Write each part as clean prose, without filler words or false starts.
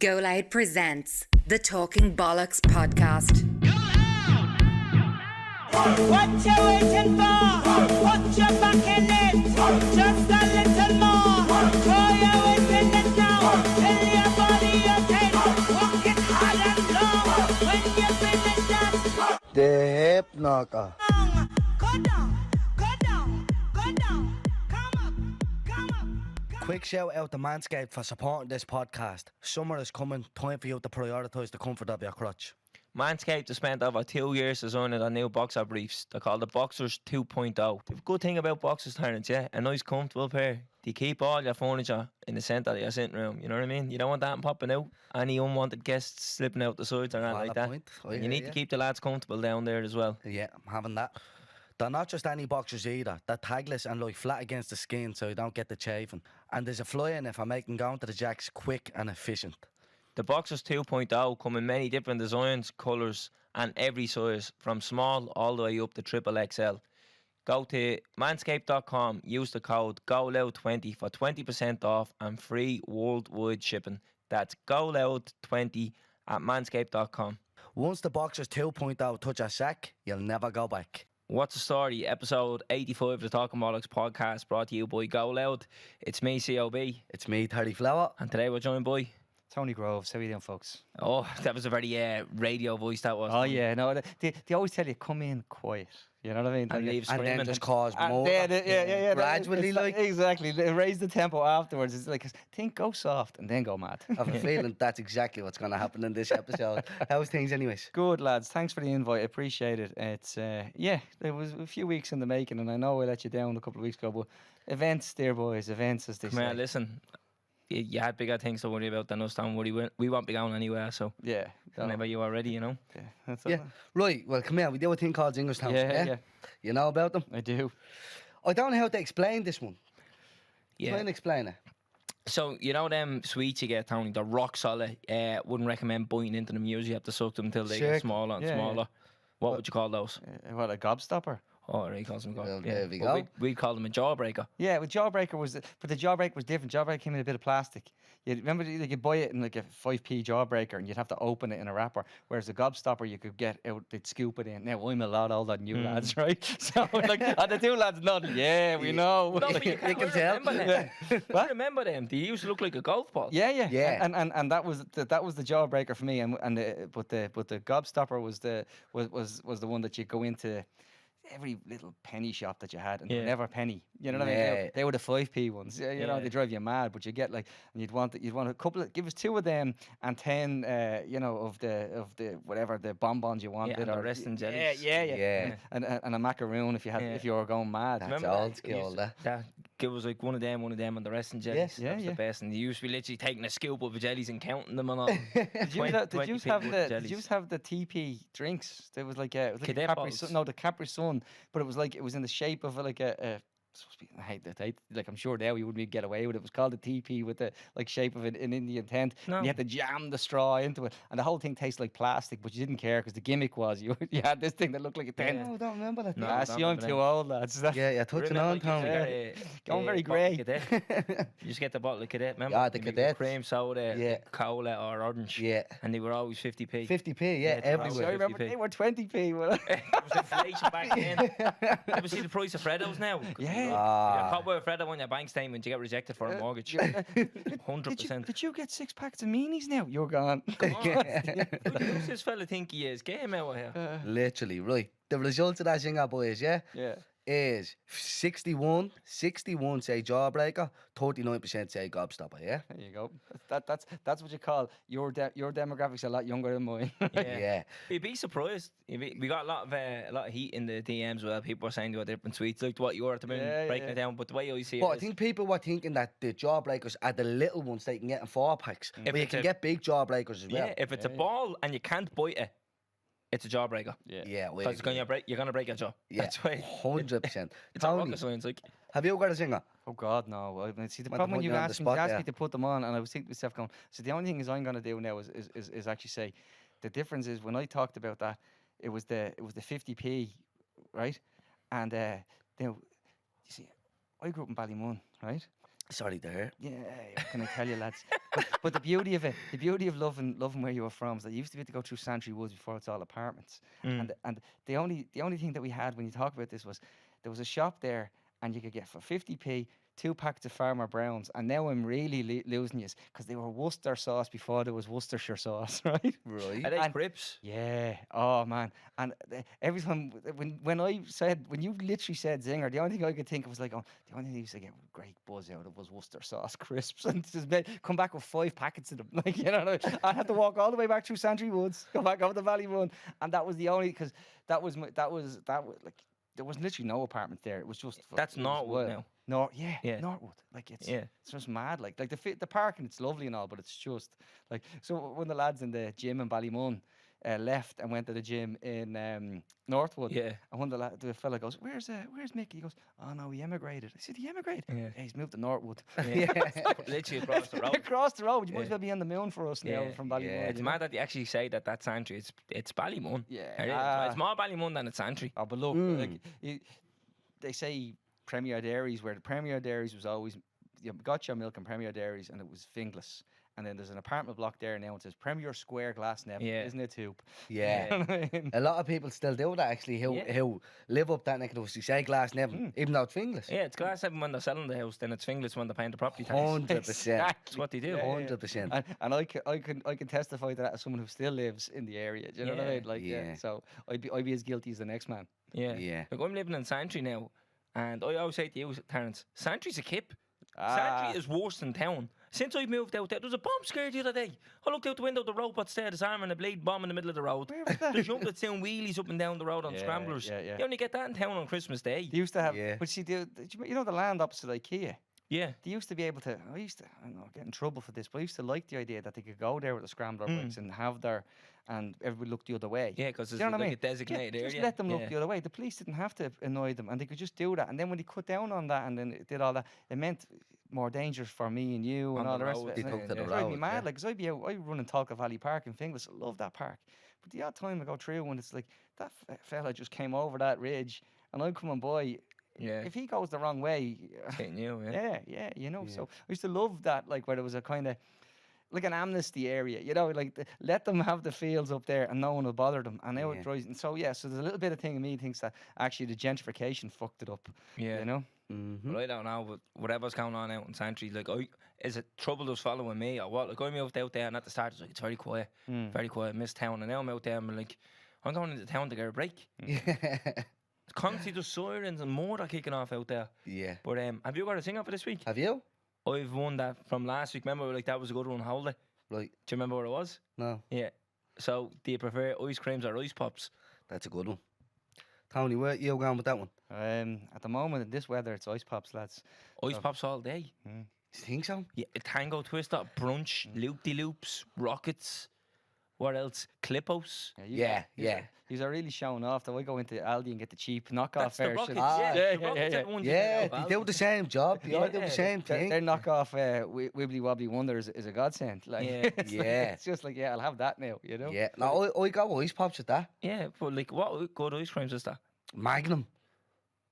Go Loud presents the Talking Bollox podcast. What you waiting for? Put your back in it. Just a little more. Throw your weight in it now. Tell your body you're dead. Walk it hard and long. When you finish that, The hip knocker. go down, go down, go down. Come up, come up. Quick shout out to Manscaped for supporting this podcast. Summer is coming, time for you to prioritise the comfort of your crotch. Manscaped has spent over 2 years designing their new boxer briefs. They're called the Boxers 2.0. The good thing about boxers, Terence, yeah, a nice comfortable pair. They keep all your furniture in the centre of your sitting room, you know what I mean? You don't want that popping out. Any unwanted guests slipping out the sides or anything like that. Point. You need to keep the lads comfortable down there as well. Yeah, I'm having that. They're not just any boxers either. They're tagless and lie flat against the skin so you don't get the chafing. And there's a fly in it for making going to the jacks quick and efficient. The Boxers 2.0 come in many different designs, colours and every size, from small all the way up to triple XL. Go to manscaped.com, use the code GOLOUD20 for 20% off and free worldwide shipping. That's GOLOUD20 at manscaped.com. Once the Boxers 2.0 touch a sack, you'll never go back. What's the story? Episode 85 of the Talking Bollox podcast, brought to you by Go Loud. It's me, COB, It's me, Terry Flower. and today we're joined by... Tony Groves, how you doing, folks? Oh, that was a very radio voice that was. Oh yeah, no, they always tell you come in quiet. You know what I mean? And leave And screaming. then just cause more. Yeah. Gradually, it's like. exactly. They raise the tempo afterwards. It's like think go soft and then go mad. I have a feeling that's exactly what's going to happen in this episode. How's things anyways? Good lads, thanks for the invite. I appreciate it. It's there was a few weeks in the making, and I know I let you down a couple of weeks ago, but events, dear boys, events as they Come say. here, listen. You had bigger things to worry about than us, don't worry. We won't be going anywhere, so Yeah, whenever you are ready, you know. yeah, that's Yeah. it. Right, well, come here. We do a thing called Englishtown. Yeah. You know about them? I do. I don't know how to explain this one. Yeah. Try and explain it. So, you know them sweets you get, Tony, they're rock solid. Wouldn't recommend biting into them. You usually have to suck them until they Sure. get smaller and Yeah, smaller. What would you call those? What, a gobstopper? Oh, right, calls them Well, yeah. there we But go. we'd call them a jawbreaker. Yeah, with Jawbreaker but the Jawbreaker was different. Jawbreaker came in a bit of plastic. You remember you could buy it in like a 5p Jawbreaker and you'd have to open it in a wrapper. Whereas the Gobstopper you could get out, they'd scoop it in. Now I'm a lot older than you lads, right? So like, and the two lads nodding. Yeah, we know. No, but you can can tell. remember them. I remember them. They used to look like a golf ball. Yeah. Yeah. And that was the Jawbreaker for me. But the Gobstopper was the one that you go into every little penny shop that you had, and they were Yeah. never a penny. You know what I mean? Yeah. They were the 5p ones. You know, Yeah. they drive you mad. But you get like, and you'd want a couple of, give us 2 of them and 10, of the whatever the bonbons you wanted. and the or rest in jellies. Yeah. And a macaroon if Yeah. you were going mad. That's Remember old that? school, Used that. that give us like one of them, and the rest in jellies. Yes. That was Yeah. the best. And you used to be literally taking a scoop of the jellies and counting them and all. Did you have the TP drinks? There was like a Cadet Capri bottles. Sun, no, the Capri Sun, but it was in the shape of like a supposed to be, I hate that. Like I'm sure now you wouldn't get away with it. It was called a TP with the like shape of an Indian tent. No. And you had to jam the straw into it, and the whole thing tasted like plastic. But you didn't care because the gimmick was you had this thing that looked like a tent. No, I don't remember that. No. Ah, don't see, I'm remember too them. old, lads. Yeah, touching Remember, on, like, Tony. Going very bottle grey. Cadet. You just get the bottle of Cadet, remember? Yeah, the It'd be Cadet. Cream soda, Yeah. cola or orange. Yeah. And they were always 50p. 50p, Yeah, yeah, it's around I everywhere. remember 50p. they were 20p. Well, It was inflation back then. Ever see the price of Freddos now? Yeah. You Ah. caught with a Freddo on your bank statement, you get rejected for a mortgage. Did 100%. you get 6 packs of meanies now? You're gone. Who's this fella think he is? Get him out of here. Literally, right. The result of that singer, boys, yeah, Yeah. is 61 say Jawbreaker, 39% say Gobstopper, yeah? There you go. That's what you call your demographic's a lot younger than mine. Yeah. You'd be surprised. We got a lot of heat in the DMs. Well, people were saying about different sweets, like what you were to breaking it down. But the way I see But I it, think people were thinking that the Jawbreakers are the little ones they can get in 4-packs. If But you it's can a- get big Jawbreakers as well. yeah, if it's a ball and you can't bite it, it's a jawbreaker. Yeah, Because you're gonna break your jaw. Yeah, That's why. 100%. It's not Tony, rocket science, like. have you got a singer? Oh God, no. I mean, see, the Might problem put when you you on the asked spot me there. to put them on, and I was thinking to myself, going, so the only thing is I'm going to do now is actually say, the difference is when I talked about that, it was the 50p, right? And now, you see, I grew up in Ballymun, right? Sorry to hear. Yeah, what can I tell you, lads? But the beauty of it, the beauty of loving where you were from, is that you used to be able to go through Santry Woods before it's all apartments. And the only thing that we had when you talk about this was there was a shop there, and you could get for 50p 2 packets of Farmer Browns. And now I'm really losing you, because they were Worcester sauce before there was Worcestershire sauce, right? Right. Are they And- crisps? Yeah. Oh man. And every time when you literally said zinger, the only thing I could think of was like, oh, the only thing I used to get great buzz out of was Worcester sauce crisps, and just come back with 5 packets of them. Like, you know what I mean? I had to walk all the way back through Santry Woods, go back over the Ballymun, and that was the only, because that was like, there was literally no apartment there. It was just That's it was Northwood now. Yeah, Northwood. Like it's Yeah. it's just mad. Like the parking, it's lovely and all, but it's just like, so when the lads in the gym in Ballymun left and went to the gym in Northwood, Yeah. and one of the fella goes, "Where's Mickey?" He goes, "Oh no, he emigrated." I said, "He emigrated?" Yeah. "Yeah, he's moved to Northwood." Yeah. Literally across the road. Across the road. You might as Yeah. well be on the moon for us now Yeah, from Ballymun. Yeah, it's you know? mad that you actually say that Santry. It's Ballymun. Yeah. It is. Ah. It's more Ballymun than it's Santry. Oh, but look, like, they say Premier Dairies, where the Premier Dairies was always, you got your milk in Premier Dairies, and it was Finglas. And then there's an apartment block there now, and it says Premier Square Glass Neville. Yeah. Isn't it, Hoop? Yeah. You know what I mean? A lot of people still do that, actually, who live up that neck of the woods. You say Glass Neville, even though it's Finglas. Yeah, it's Glass 7 when they're selling the house, then it's Finglas when they're paying the property tax. 100%. That's what they do. 100%. And I can testify to that as someone who still lives in the area. Do you know what I mean? Like, Yeah. So I'd be as guilty as the next man. Yeah. Yeah. Like, I'm living in Santry now, and I always say to you, Terence, Santry's a kip. Ah. Santry is worse than town. Since I moved out there was a bomb scare the other day. I looked out the window, the robot's there, there's arm and a blade bomb in the middle of the road. Where was that? There's young that's doing wheelies up and down the road on Yeah, scramblers. yeah. You only get that in town on Christmas Day. They used to have, Yeah. but see, you know the land opposite IKEA? Yeah. They used to be able to, I don't know, get in trouble for this, but I used to like the idea that they could go there with the scrambler bikes and have and everybody looked the other way. Yeah, because Do it's you know what I like mean? a designated area. Just let them look Yeah. the other way. The police didn't have to annoy them, and they could just do that. And then when they cut down on that and then it did all that, it meant more dangers for me and you and On all the the rest road, of it. they And took to the it drive me road, mad, yeah. like, 'cause I'd be out, I run in Talca Valley Park in Finglas. I love that park. But the odd time I go through when it's like, that fella just came over that ridge and I'm coming by. Yeah. If he goes the wrong way, It's hitting you, yeah. yeah, you know. So I used to love that, like, where there was a kind of like an amnesty area, you know, like let them have the fields up there and no one will bother them. And now it drives. And so so there's a little bit of thing in me thinks that actually the gentrification fucked it up. Yeah. You know. But I don't know, but whatever's going on out in Santry, like, is it trouble just following me or what? Like, I moved out there and at the start it was like, it's very quiet, miss town. And now I'm out there and I'm like, I'm going into town to get a break. Yeah. It's constantly just sirens and more are kicking off out there. Yeah. But have you got a singer for this week? Have you? I've won that from last week. Remember, like, that was a good one, holiday. Right. Do you remember what it was? No. Yeah. So, do you prefer ice creams or ice pops? That's a good one. Tony, where you going with that one? At the moment in this weather, it's ice pops, lads. Ice pops all day. You think so? Yeah, tango twister, brunch, loop-de-loops, rockets. What else? Clippos. These are really showing off. Though I go into Aldi and get the cheap knockoff That's the version. rockets. Ah. The rockets are the ones you Yeah, get off they do the same job. They all do Yeah. the same thing. Their knockoff Wibbly Wobbly Wonder is a godsend. Like, Yeah. it's like- Yeah. it's just like, I'll have that now, you know? Yeah. No, I go ice pops with that. Yeah, but like, what good ice creams is that? Magnum.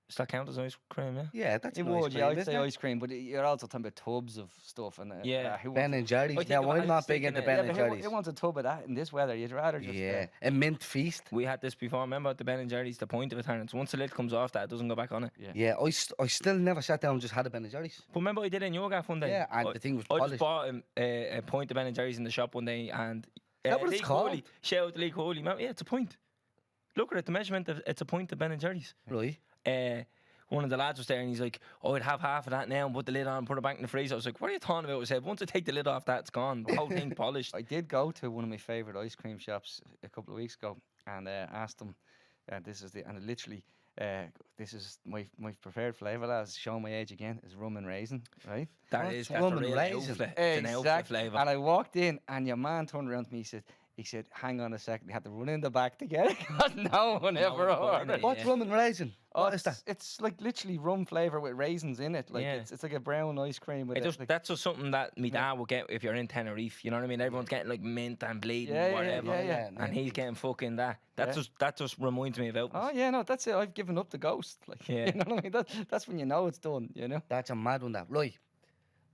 Does that count as ice cream, yeah? Yeah, that's It an ice would, cream, I'd isn't say it? ice cream, but you're also talking about tubs of stuff. And Yeah. who Ben wants and Jerry's. think Now, I I'm was not big thinking into it. Ben yeah, and but Jerry's. who wants a tub of that in this weather? You'd rather just... Yeah, a mint feast. We had this before. Remember at the Ben and Jerry's, the point of it, Terence, once the lid comes off that, it doesn't go back on it. Yeah, I still never sat down and just had a Ben and Jerry's. But remember I did it in your gaff one day? Yeah, and the thing was I polished. just bought a point of Ben and Jerry's in the shop one day and... that what it's Lee called? Coley, shout out to Lee Coley. Man, yeah, it's a point. Look at it, the measurement of it's a point of Ben and Jerry's. Right. One of the lads was there and he's like, I'd have half of that now and put the lid on and put it back in the freezer. I was like, what are you talking about? I said, once I take the lid off that, it's gone. The whole thing polished. I did go to one of my favourite ice cream shops a couple of weeks ago and asked them, this is my preferred flavour, lads, showing my age again, is rum and raisin, right? That's rum a and real raisin. outfit. It's an outfit flavour. And I walked in and your man turned around to me, he said, hang on a second, he had to run in the back to get it because no one ever one bought ordered. it. What's Yeah. rum and raisin? What is that? It's like literally rum flavour with raisins in it. Like Yeah. it's like a brown ice cream with That's just something that me dad will get if you're in Tenerife. You know what I mean? Everyone's getting like mint and bleeding, Yeah, yeah, whatever. yeah. And he's getting fucking that. That just reminds me about Oh this. yeah, no, that's it. I've given up the ghost. Like, Yeah. you know what I mean? That's when you know it's done. You know. That's a mad one, that. Right.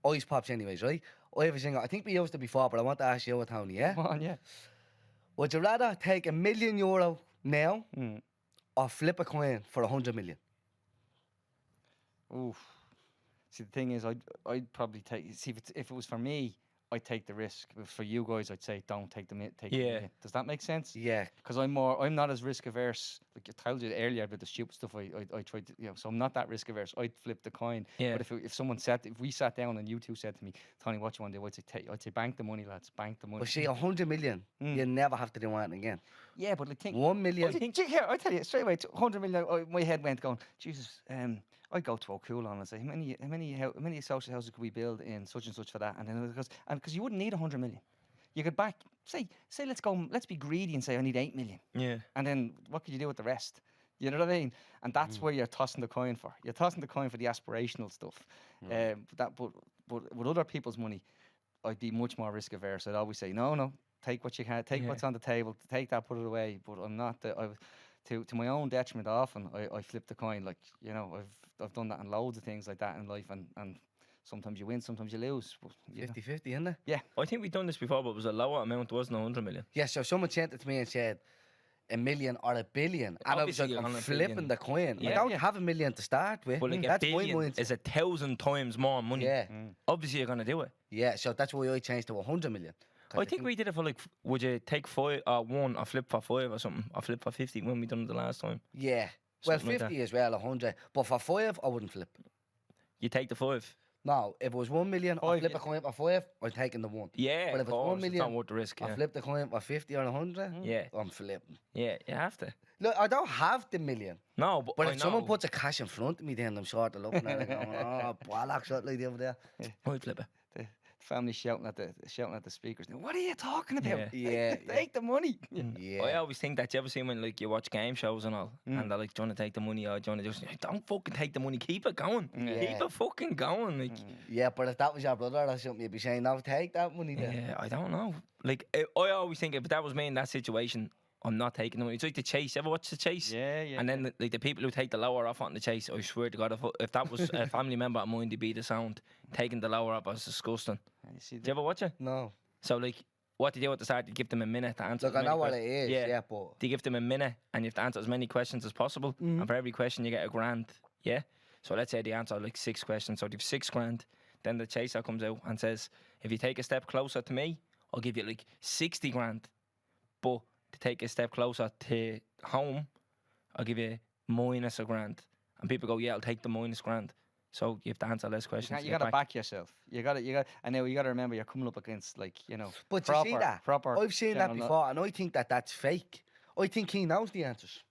ice pops anyways, right? I have a thing, I think we used it before, but I want to ask you, Tony, yeah? Come on, yeah. Would you rather take €1 million now Mm. or flip a coin for 100 million? Oof. See, the thing is, I'd probably take. See, if it was for me, I'd take the risk. But for you guys, I'd say don't take the take. The Yeah. million. Does that make sense? Yeah. Because I'm not as risk averse. Like I told you earlier about the stupid stuff I tried to, so I'm not that risk averse. I'd flip the coin. Yeah. But if we sat down and you two said to me, Tony, what you want to do? I'd say bank the money, lads, bank the money. But see, 100 million, you never have to do anything again. Yeah, but like think 1 million. Here, I tell you straight away, 100 million. My head went going, Jesus. I'd go to O'Cool and say, how many social houses could we build in such and such for that? And then because you wouldn't need 100 million, you could back say let's be greedy and say I need 8 million. Yeah. And then what could you do with the rest? You know what I mean? And that's where you're tossing the coin for. You're tossing the coin for the aspirational stuff. But with other people's money, I'd be much more risk averse. I'd always say, no, take what you can, take what's on the table, take that, put it away. But I'm not. To my own detriment, often I flip the coin. Like I've done that in loads of things like that in life, and sometimes you win, sometimes you lose. But, 50-50, isn't it? Yeah. I think we've done this before, but it was a lower amount. It wasn't 100 million. Yeah, so someone sent it to me and said, $1 million or $1 billion. And Obviously I was you're like, I'm on $1 flipping billion. the coin. I Yeah. don't have $1 million to start with. But like That's a my billion mindset. is 1,000 times more money. Yeah. Obviously, you're gonna do it. Yeah, so that's why I changed to 100 million. 'Cause I think we did it for like, would you take one or flip for 5 or something, or flip for 50 when we done it the last time? Yeah. Well, Something like 50 as well, 100. But for 5, I wouldn't flip. You take the 5. No, if it was 1 million, I'd 5, flip yeah. a coin for 5, I'm taking the 1. Yeah, But of if it's 1 course, it's million, not worth the risk. I Yeah, flip the coin for 50 or 100, yeah, I'm flipping. yeah. You have to. Look, I don't have the million. No, but But I if someone know. puts a cash in front of me, then I'm sort of looking at it going, oh, Bollox, something like that over there. I'd flip it. The family shouting at the speakers. Now, what are you talking about? Yeah. Take the money. Yeah. I always think that. You ever seen when like you watch game shows and all, and they're like, "Do you want to take the money or do you want to just don't fucking take the money? Keep it going. Yeah. Keep it fucking going." Like, Yeah, but if that was your brother or something, you'd be saying, no, take that money then. yeah, I don't know. Like, I always think if that was me in that situation, I'm not taking the money. It's like the chase. Ever watch the chase? Yeah. And then like the people who take the lower off on the chase, I swear to God, if that was a family member of mine, they'd be the sound. Taking the lower up was disgusting. You see Did you ever watch it? No. So like, what they do at the start, you give them a minute to answer. Look, as I know many what it questions. is, yeah, but... They give them a minute, and you have to answer as many questions as possible. And for every question, you get $1,000. Yeah. So let's say they answer like 6 questions, so they've $6,000. Then the chaser comes out and says, "If you take a step closer to me, I'll give you like 60 grand. But to take a step closer to home, I'll give you minus $1,000." And people go, "Yeah, I'll take the minus $1,000." So you have to answer less questions. You got to back yourself. You got. And now you got to remember you're coming up against But you see that? Proper. I've seen that general before, and I think that that's fake. I think he knows the answers.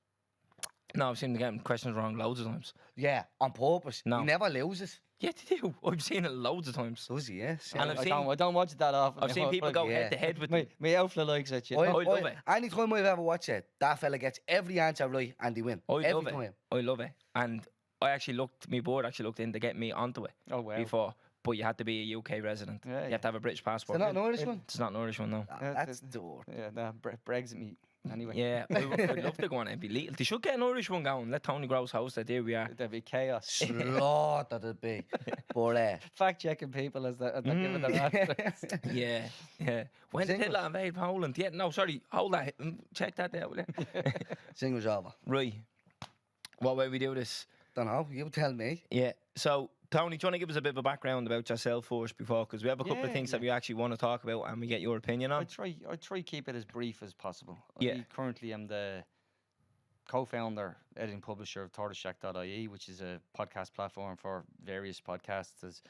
No, I've seen them getting questions wrong loads of times. Yeah, on purpose. No. He never loses. Yeah, they do. I've seen it loads of times. Does he, yes? And I've I seen- don't watch it that often. I've seen people go yeah. head to head with My outflow likes it. I love it. Any time I've ever watched it, that fella gets every answer right and they win. I every love time. it. I love it. And my board actually looked in to get me onto it Oh, wow. before. But you had to be a UK resident. Yeah, You have to have a British Is passport. that not an Irish one? It's not an Irish one, no. That's dirt. Yeah, Brexit meat. Anyway. Yeah, I'd love to go on it. It'd be legal. They should get an Irish one going. Let Tony Gross host it. There we are. There'd be chaos. Slaughter it'd be. But Fact checking people as they're giving their answers. Yeah. When did Singles. Hitler invade Poland? Yeah, no, sorry. Hold that. Check that there, will you? singles over. Right. What way we do this? Don't know. You tell me. Yeah. So, Tony, do you want to give us a bit of a background about yourself first before? Because we have a couple of Yeah, things that yeah. we actually want to talk about and we get your opinion on. I try keep it as brief as possible. Yeah. I currently am the co-founder, editing publisher of Tortoise Shack.ie, which is a podcast platform for various podcasts. There's,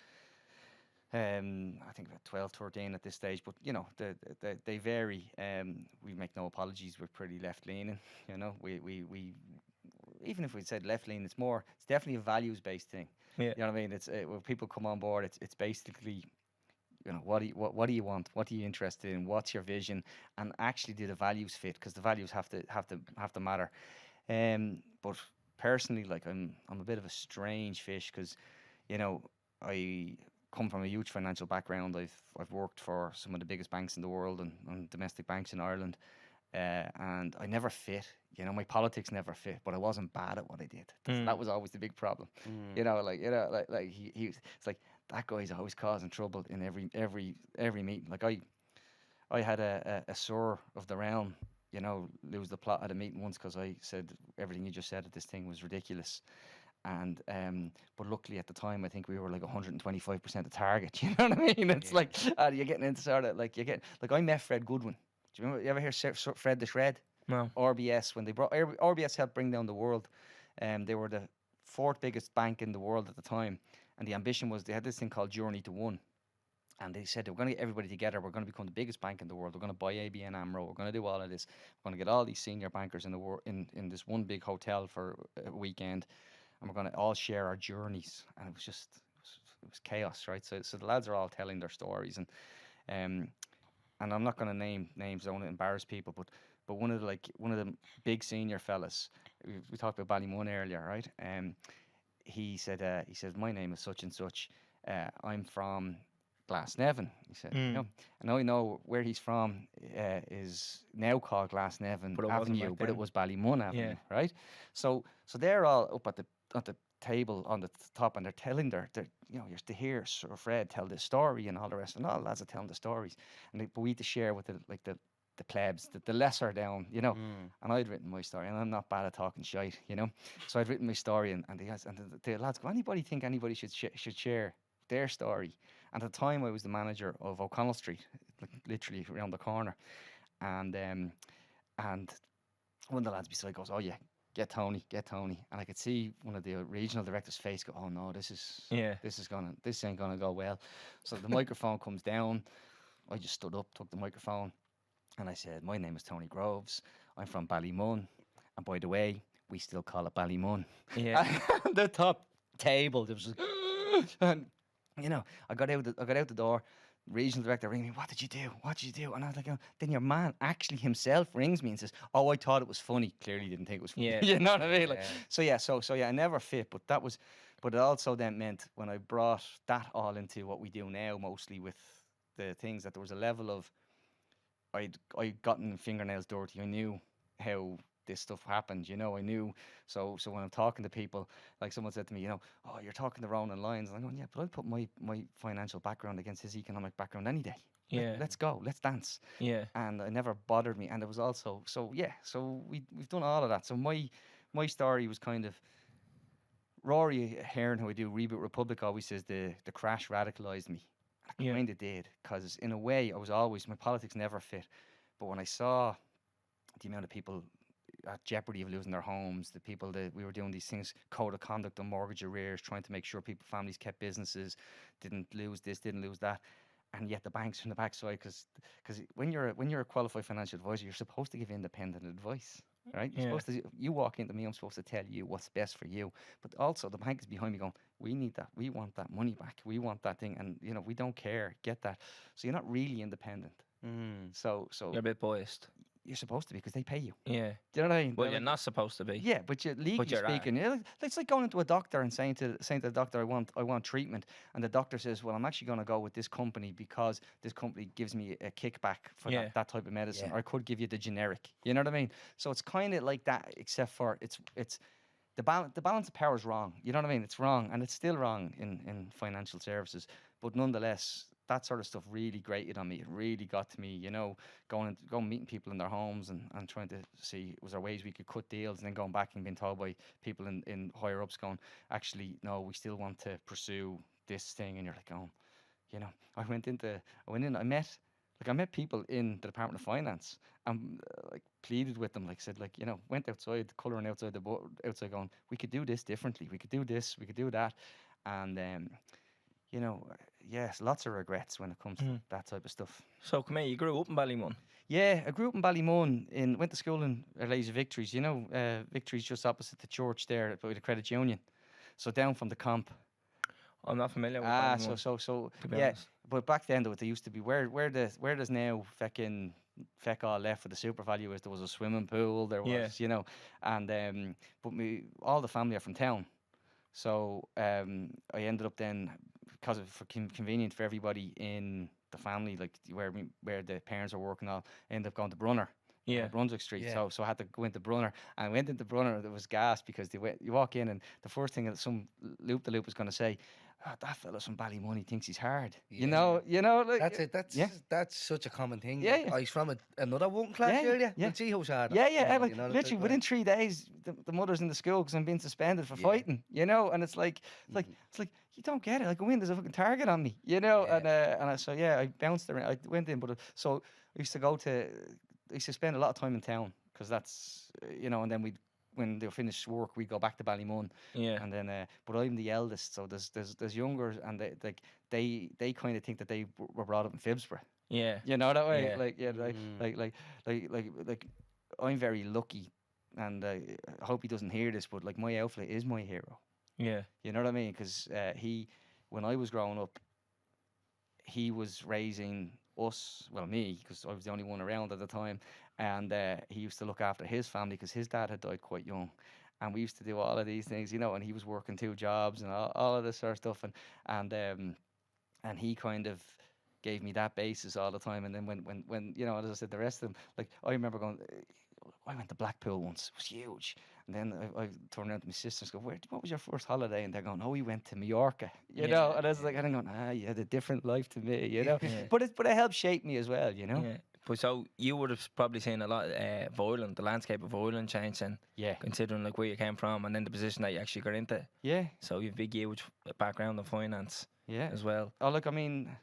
I think about 12, 13 at this stage, but they vary. We make no apologies. We're pretty left-leaning. We even if we said left-leaning, it's definitely a values-based thing. Yeah. You know what I mean? It's when people come on board, it's basically, what do you want? What are you interested in? What's your vision? And actually, do the values fit? Because the values have to matter. But personally, like I'm a bit of a strange fish because, I come from a huge financial background. I've worked for some of the biggest banks in the world and domestic banks in Ireland. And I never fit, my politics never fit, but I wasn't bad at what I did. That was always the big problem. It's like that guy's always causing trouble in every meeting. Like I had a sir of the realm, you know, lose the plot at a meeting once because I said everything you just said at this thing was ridiculous. And but luckily at the time I think we were like 125% of target. You know what I mean? It's like you're getting into sort of like I met Fred Goodwin. Do you remember? You ever hear Fred the Shred? No. RBS, when they brought RBS helped bring down the world. They were the fourth biggest bank in the world at the time, and the ambition was they had this thing called Journey to One. And they said, we're going to get everybody together. We're going to become the biggest bank in the world. We're going to buy ABN AMRO. We're going to do all of this. We're going to get all these senior bankers in the world in this one big hotel for a weekend, and we're going to all share our journeys. And it was just it was chaos, right? So the lads are all telling their stories, and I'm not going to name names. I don't want to embarrass people, but one of the big senior fellas, we talked about Ballymun earlier, right? He said my name is such and such. I'm from Glasnevin, he said. You know, and I know where he's from is now called Glasnevin But it wasn't Avenue, back but it then. was Ballymun Avenue, Yeah. right? So they're all up at the table on the top, and they're telling their you know, you're to hear Sir Fred tell this story and all the rest, and all the lads are telling the stories, but we had to share with the plebs, the lesser down, you know. And I'd written my story, and I'm not bad at talking shite, you know. So I'd written my story, and the lads go, anybody think anybody should share their story? And at the time, I was the manager of O'Connell Street, like literally around the corner, and one of the lads beside goes, "Oh yeah, get Tony," and I could see one of the regional directors' face go, "Oh no, this ain't gonna go well." So the microphone comes down. I just stood up, took the microphone, and I said, "My name is Tony Groves. I'm from Ballymun, and by the way, we still call it Ballymun." Yeah. And the top table, there was just, and you know, I got out the door. Regional director rang me. What did you do? What did you do? And I was like, oh. Then your man actually himself rings me and says, "Oh, I thought it was funny." Clearly, didn't think it was funny. Yeah. You know what I mean? Like, so yeah, I never fit. But but it also then meant when I brought that all into what we do now, mostly with the things, that there was a level of I gotten fingernails dirty. I knew how this stuff happened, you know. I knew. So when I'm talking to people, like someone said to me, you know, "Oh, you're talking the Ronan lines." And I'm going, "Yeah, but I'll put my financial background against his economic background any day. Yeah. Let's go, let's dance." Yeah. And it never bothered me. And it was also so we've done all of that. So my story was kind of, Rory Hearn, who I do Reboot Republic, always says the crash radicalized me. And it Yeah. kind of did, because in a way my politics never fit. But when I saw the amount of people at jeopardy of losing their homes, the people that we were doing these things, code of conduct on mortgage arrears, trying to make sure families kept businesses, didn't lose this, didn't lose that, and yet the banks from the backside, because when you're a qualified financial advisor, you're supposed to give independent advice, right? You're Yeah. supposed to. You walk into me, I'm supposed to tell you what's best for you, but also the bank is behind me going, "We need that. We want that money back. We want that thing," and you know, we don't care. Get that. So you're not really independent. So You're a bit biased. you're supposed to be, because they pay you. Yeah. Do you know what I mean? Well, They're you're like, not supposed to be. yeah, but legally you're at. speaking, it's like going into a doctor and saying to the doctor, I want treatment, and the doctor says, "Well, I'm actually going to go with this company because this company gives me a kickback for Yeah. that type of medicine, Yeah. or I could give you the generic." You know what I mean? So it's kind of like that, except for it's the balance of power is wrong. You know what I mean? It's wrong, and it's still wrong in financial services. But nonetheless, that sort of stuff really grated on me. It really got to me, you know, going meeting people in their homes and trying to see, was there ways we could cut deals, and then going back and being told by people in higher ups going, "Actually, no, we still want to pursue this thing." And you're like, "Oh," you know. I met people in the Department of Finance, and like pleaded with them, like said, like, you know, went outside, colouring outside outside going, "We could do this differently. We could do this. We could do that." And you know, yes, lots of regrets when it comes to that type of stuff. So come here, you grew up in Ballymun. Yeah, I grew up in Ballymun, went to school in Lazy Victories. You know, Victories just opposite the church there by the credit union. So down from the comp. I'm not familiar with Ah, Ballymun, so to be yeah. honest. But back then, though, there used to be where there's now feck all left for the super value is, there was a swimming pool. There was, Yeah. you know, and but all the family are from town. So I ended up then, because of convenient for everybody in the family, like where the parents are working, all, I ended up going to Brunner. Brunswick Street. Yeah. So I had to go into Brunner, and I went into Brunner, and it was gas because you walk in, and the first thing that some loop the loop was going to say, "Oh, that fella's from Ballymun, he thinks he's hard." You know, like That's it. That's yeah. that's such a common thing. Yeah, like, yeah. oh, he's from another working class Yeah, area. yeah. We'll see who's harder. Yeah, like You know, literally within 3 days, the mother's in the school because I'm being suspended for fighting, you know, and it's like you don't get it. Like, I win, there's a fucking target on me, you know, so I bounced around. I went in, but so I used to spend a lot of time in town because that's you know, and then when they finished work, we'd go back to Ballymun. Yeah. And then, but I'm the eldest, so there's younger, and they kind of think that they were brought up in Phibsborough. Yeah. You know that way, Yeah. like I'm very lucky, and I hope he doesn't hear this, but like my outfit is my hero. Yeah. You know what I mean? Because when I was growing up, he was raising us, well, me, because I was the only one around at the time, and he used to look after his family because his dad had died quite young, and we used to do all of these things, you know, and he was working 2 jobs and all of this sort of stuff, and he kind of gave me that basis all the time. And then when you know, as I said, the rest of them, like I remember going, I went to Blackpool once, it was huge. And then I turned around to my sisters and go, what was your first holiday? And they're going, oh, we went to Mallorca, you know. And I was like, I'm going, you had a different life to me, you know. But it helped shape me as well, you know. Yeah. But so you would have probably seen a lot of Ireland, the landscape of Ireland changing. Yeah. Considering like where you came from and then the position that you actually got into. Yeah. So you've a big huge background in finance. Yeah. As well. Oh, look, I mean,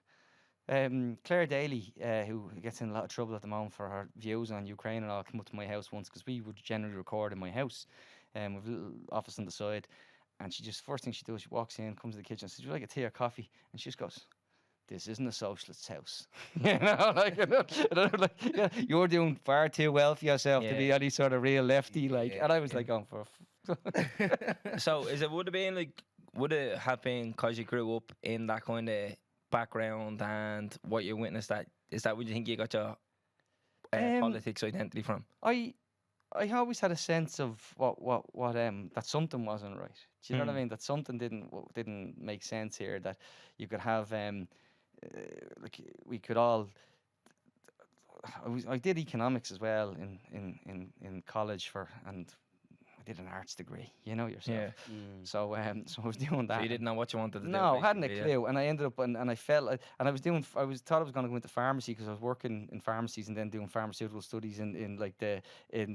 Claire Daly, who gets in a lot of trouble at the moment for her views on Ukraine and all, came up to my house once because we would generally record in my house, with a little office on the side. And she just, first thing she does, she walks in, comes to the kitchen, says, "Would you like a tea or coffee?" And she just goes, "This isn't a socialist's house." You know, like, you're doing far too well for yourself to be any sort of real lefty. Like, and I was like, going for. So would it have been because you grew up in that kind of background and what you witnessed, that is that where you think you got your politics identity from? I always had a sense of what that something wasn't right. Do you know what I mean? That something didn't make sense here. That you could have like we could all. I did economics as well in college and I did an arts degree, you know yourself. Yeah. So I was doing that. So you didn't know what you wanted to do? No, I hadn't a clue, and I ended up and I felt and I thought I was going to go into pharmacy because I was working in pharmacies and then doing pharmaceutical studies in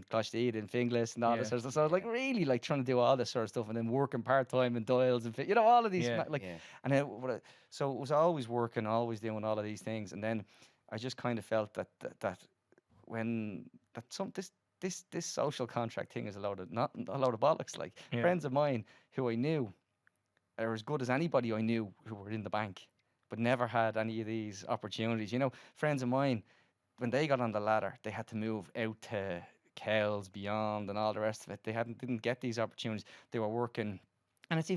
Closhdeed and Finglas and all this sort of stuff. So I was like really like trying to do all this sort of stuff and then working part time in Doyle's and you know all of these and then so it was always working, always doing all of these things, and then I just kind of felt that this social contract thing is a load of bollocks. Like friends of mine who I knew are as good as anybody I knew who were in the bank, but never had any of these opportunities. You know, friends of mine, when they got on the ladder, they had to move out to Kells, Beyond, and all the rest of it. They didn't get these opportunities. They were working. And it's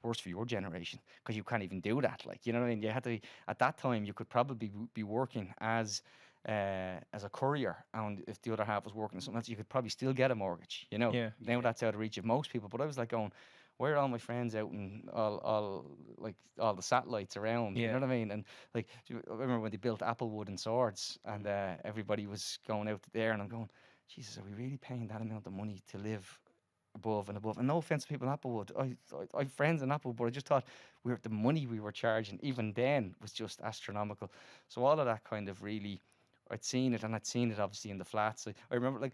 worse for your generation because you can't even do that. Like, you know what I mean? You had to, at that time, you could probably be working as a courier, and if the other half was working on something else, you could probably still get a mortgage. You know, now that's out of reach of most people. But I was like going, where are all my friends out in all the satellites around? You know what I mean? And like, I remember when they built Applewood and Swords, and everybody was going out there, and I'm going, Jesus, are we really paying that amount of money to live above and above? And no offense to people in Applewood, I have friends in Applewood, but I just thought the money we were charging even then was just astronomical. So all of that kind of really, I'd seen it obviously in the flats. I remember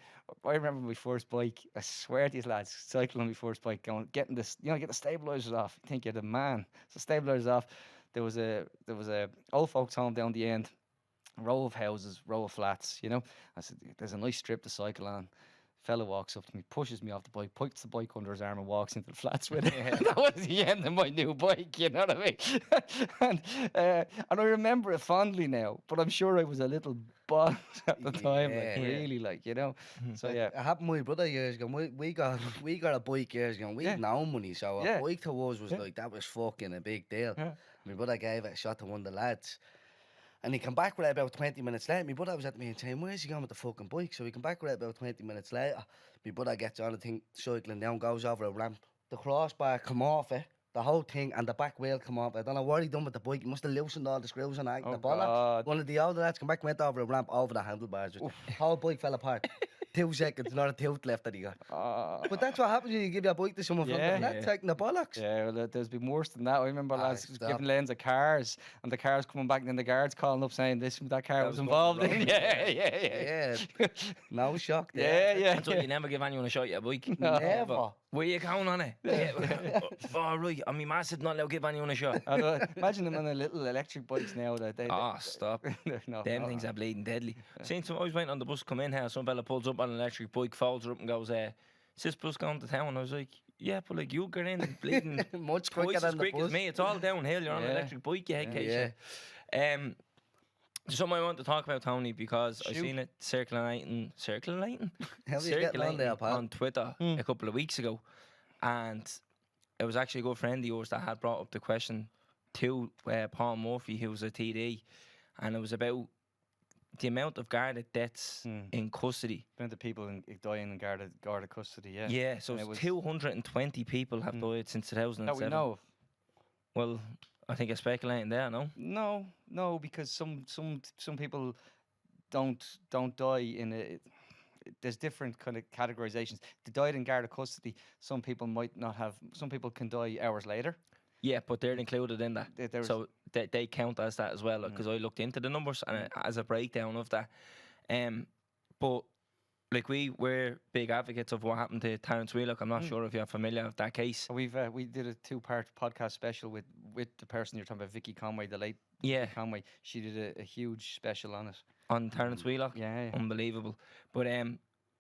my first bike. I swear to you lads, cycling on my first bike, getting the stabilizers off. You think you're the man. So stabilizers off. There was a old folks home down the end, row of houses, row of flats. You know, I said, there's a nice strip to cycle on. Fella walks up to me, pushes me off the bike, puts the bike under his arm and walks into the flats with it. That was the end of my new bike, you know what I mean? and I remember it fondly now, but I'm sure I was a little boss at the time, really, like, you know. So yeah, it happened with my brother years ago. We got a bike years ago. We had no money, so a bike to us was like that was fucking a big deal. My brother gave it a shot to one of the lads. And he come back with it about 20 minutes later. My brother was at me and saying, "Where's he going with the fucking bike?" So he come back with it about 20 minutes later. My brother gets on the thing, cycling down, goes over a ramp. The crossbar come off it, the whole thing, and the back wheel come off. I don't know what he done with the bike. He must have loosened all the screws and Oh, the bollocks. God. One of the older lads come back, went over a ramp over the handlebars. The whole bike fell apart. 2 seconds, not a tooth left that he got. But that's what happens when you give your bike to someone from the flat, taking the bollocks. Yeah, well, there's been worse than that. I remember lads stop. giving lanes of cars, and the cars coming back, and then the guards calling up saying that car was was involved going in. wrong. Yeah. No shock there. Yeah. That's why you never give anyone a shot your bike. Never. Where you going on it? Yeah. Oh, right. I mean, man said not allowed to give anyone a shot. Imagine them on the little electric bikes now. Stop. No, Them things are bleeding deadly. Seen some, I was waiting on the bus to come in here. Some fella pulls up on an electric bike, folds her up and goes, is this bus going to town? I was like, yeah, but like you get in bleeding Much quicker twice than as the quick bus. as me. It's all downhill. You're on an electric bike, you head case. There's something I want to talk about, Tony, because I seen it circulating How are you getting on there, pal? on Twitter a couple of weeks ago, and it was actually a good friend of yours that had brought up the question to Paul Murphy, who was a TD, and it was about the amount of Garda deaths in custody. The people dying in Garda custody, yeah. Yeah, so it was 220 people have died since 2007. that we know of. Well, I think I'm speculating there, no? No, because some people don't die in a. There's different kind of categorizations. They died in Garda custody. Some people might not have. Some people can die hours later. Yeah, but they're included in that. So they count as that as well, because I looked into the numbers and as a breakdown of that. But like we're big advocates of what happened to Terence Wheelock. I'm not sure if you're familiar with that case. We did a 2-part podcast special with the person you're talking about, Vicky Conway, the late Vicky Conway. She did a huge special on it. On Terence Wheelock? Yeah. Unbelievable. But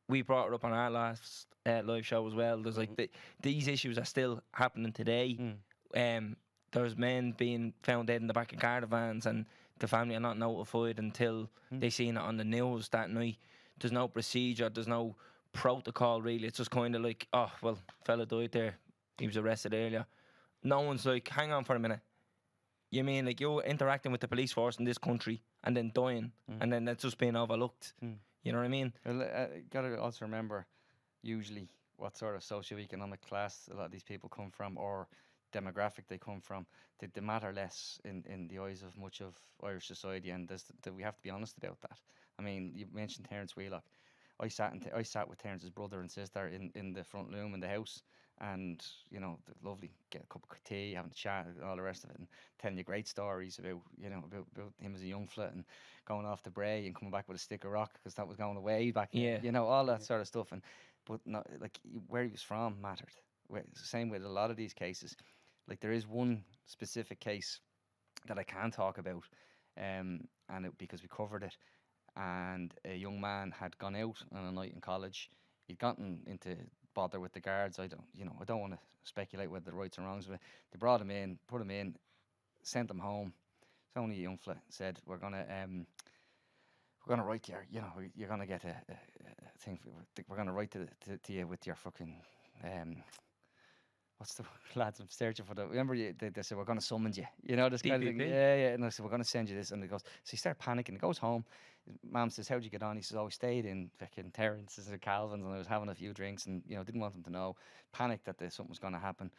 we brought it up on our last live show as well. There's like these issues are still happening today. There's men being found dead in the back of caravans, and the family are not notified until they seen it on the news that night. There's no procedure, there's no protocol really. It's just kind of like, oh, well, fella died there, he was arrested earlier. No one's like, hang on for a minute. You mean like you're interacting with the police force in this country and then dying, and then that's just being overlooked? You know what I mean? Well, gotta also remember, usually, what sort of socioeconomic class a lot of these people come from, or demographic they come from, they matter less in the eyes of much of Irish society, and we have to be honest about that. I mean, you mentioned Terence Wheelock. I sat with Terence's brother and sister in the front room in the house, and they're lovely, get a cup of tea, having a chat, and all the rest of it, and telling you great stories about about him as a young fella and going off to Bray and coming back with a stick of rock because that was going away back then, all that sort of stuff. But not like where he was from mattered. It's the same with a lot of these cases. Like there is one specific case that I can talk about, because we covered it, and a young man had gone out on a night in college. He'd gotten into bother with the guards. I don't want to speculate whether the rights or wrongs, but they brought him in, put him in, sent him home. It's only a young fella. Said we're gonna write you. You're gonna get a thing. We're gonna write to you with your fucking what's the lads? I'm searching for the. Remember, they said we're going to summon you. This kind of thing. Yeah. And I said we're going to send you this, and he goes. So he started panicking. He goes home. His mum says, "How'd you get on?" He says, "Oh, we stayed in fucking Terence's or Calvin's, and I was having a few drinks, and didn't want them to know. Panicked that something was going to happen.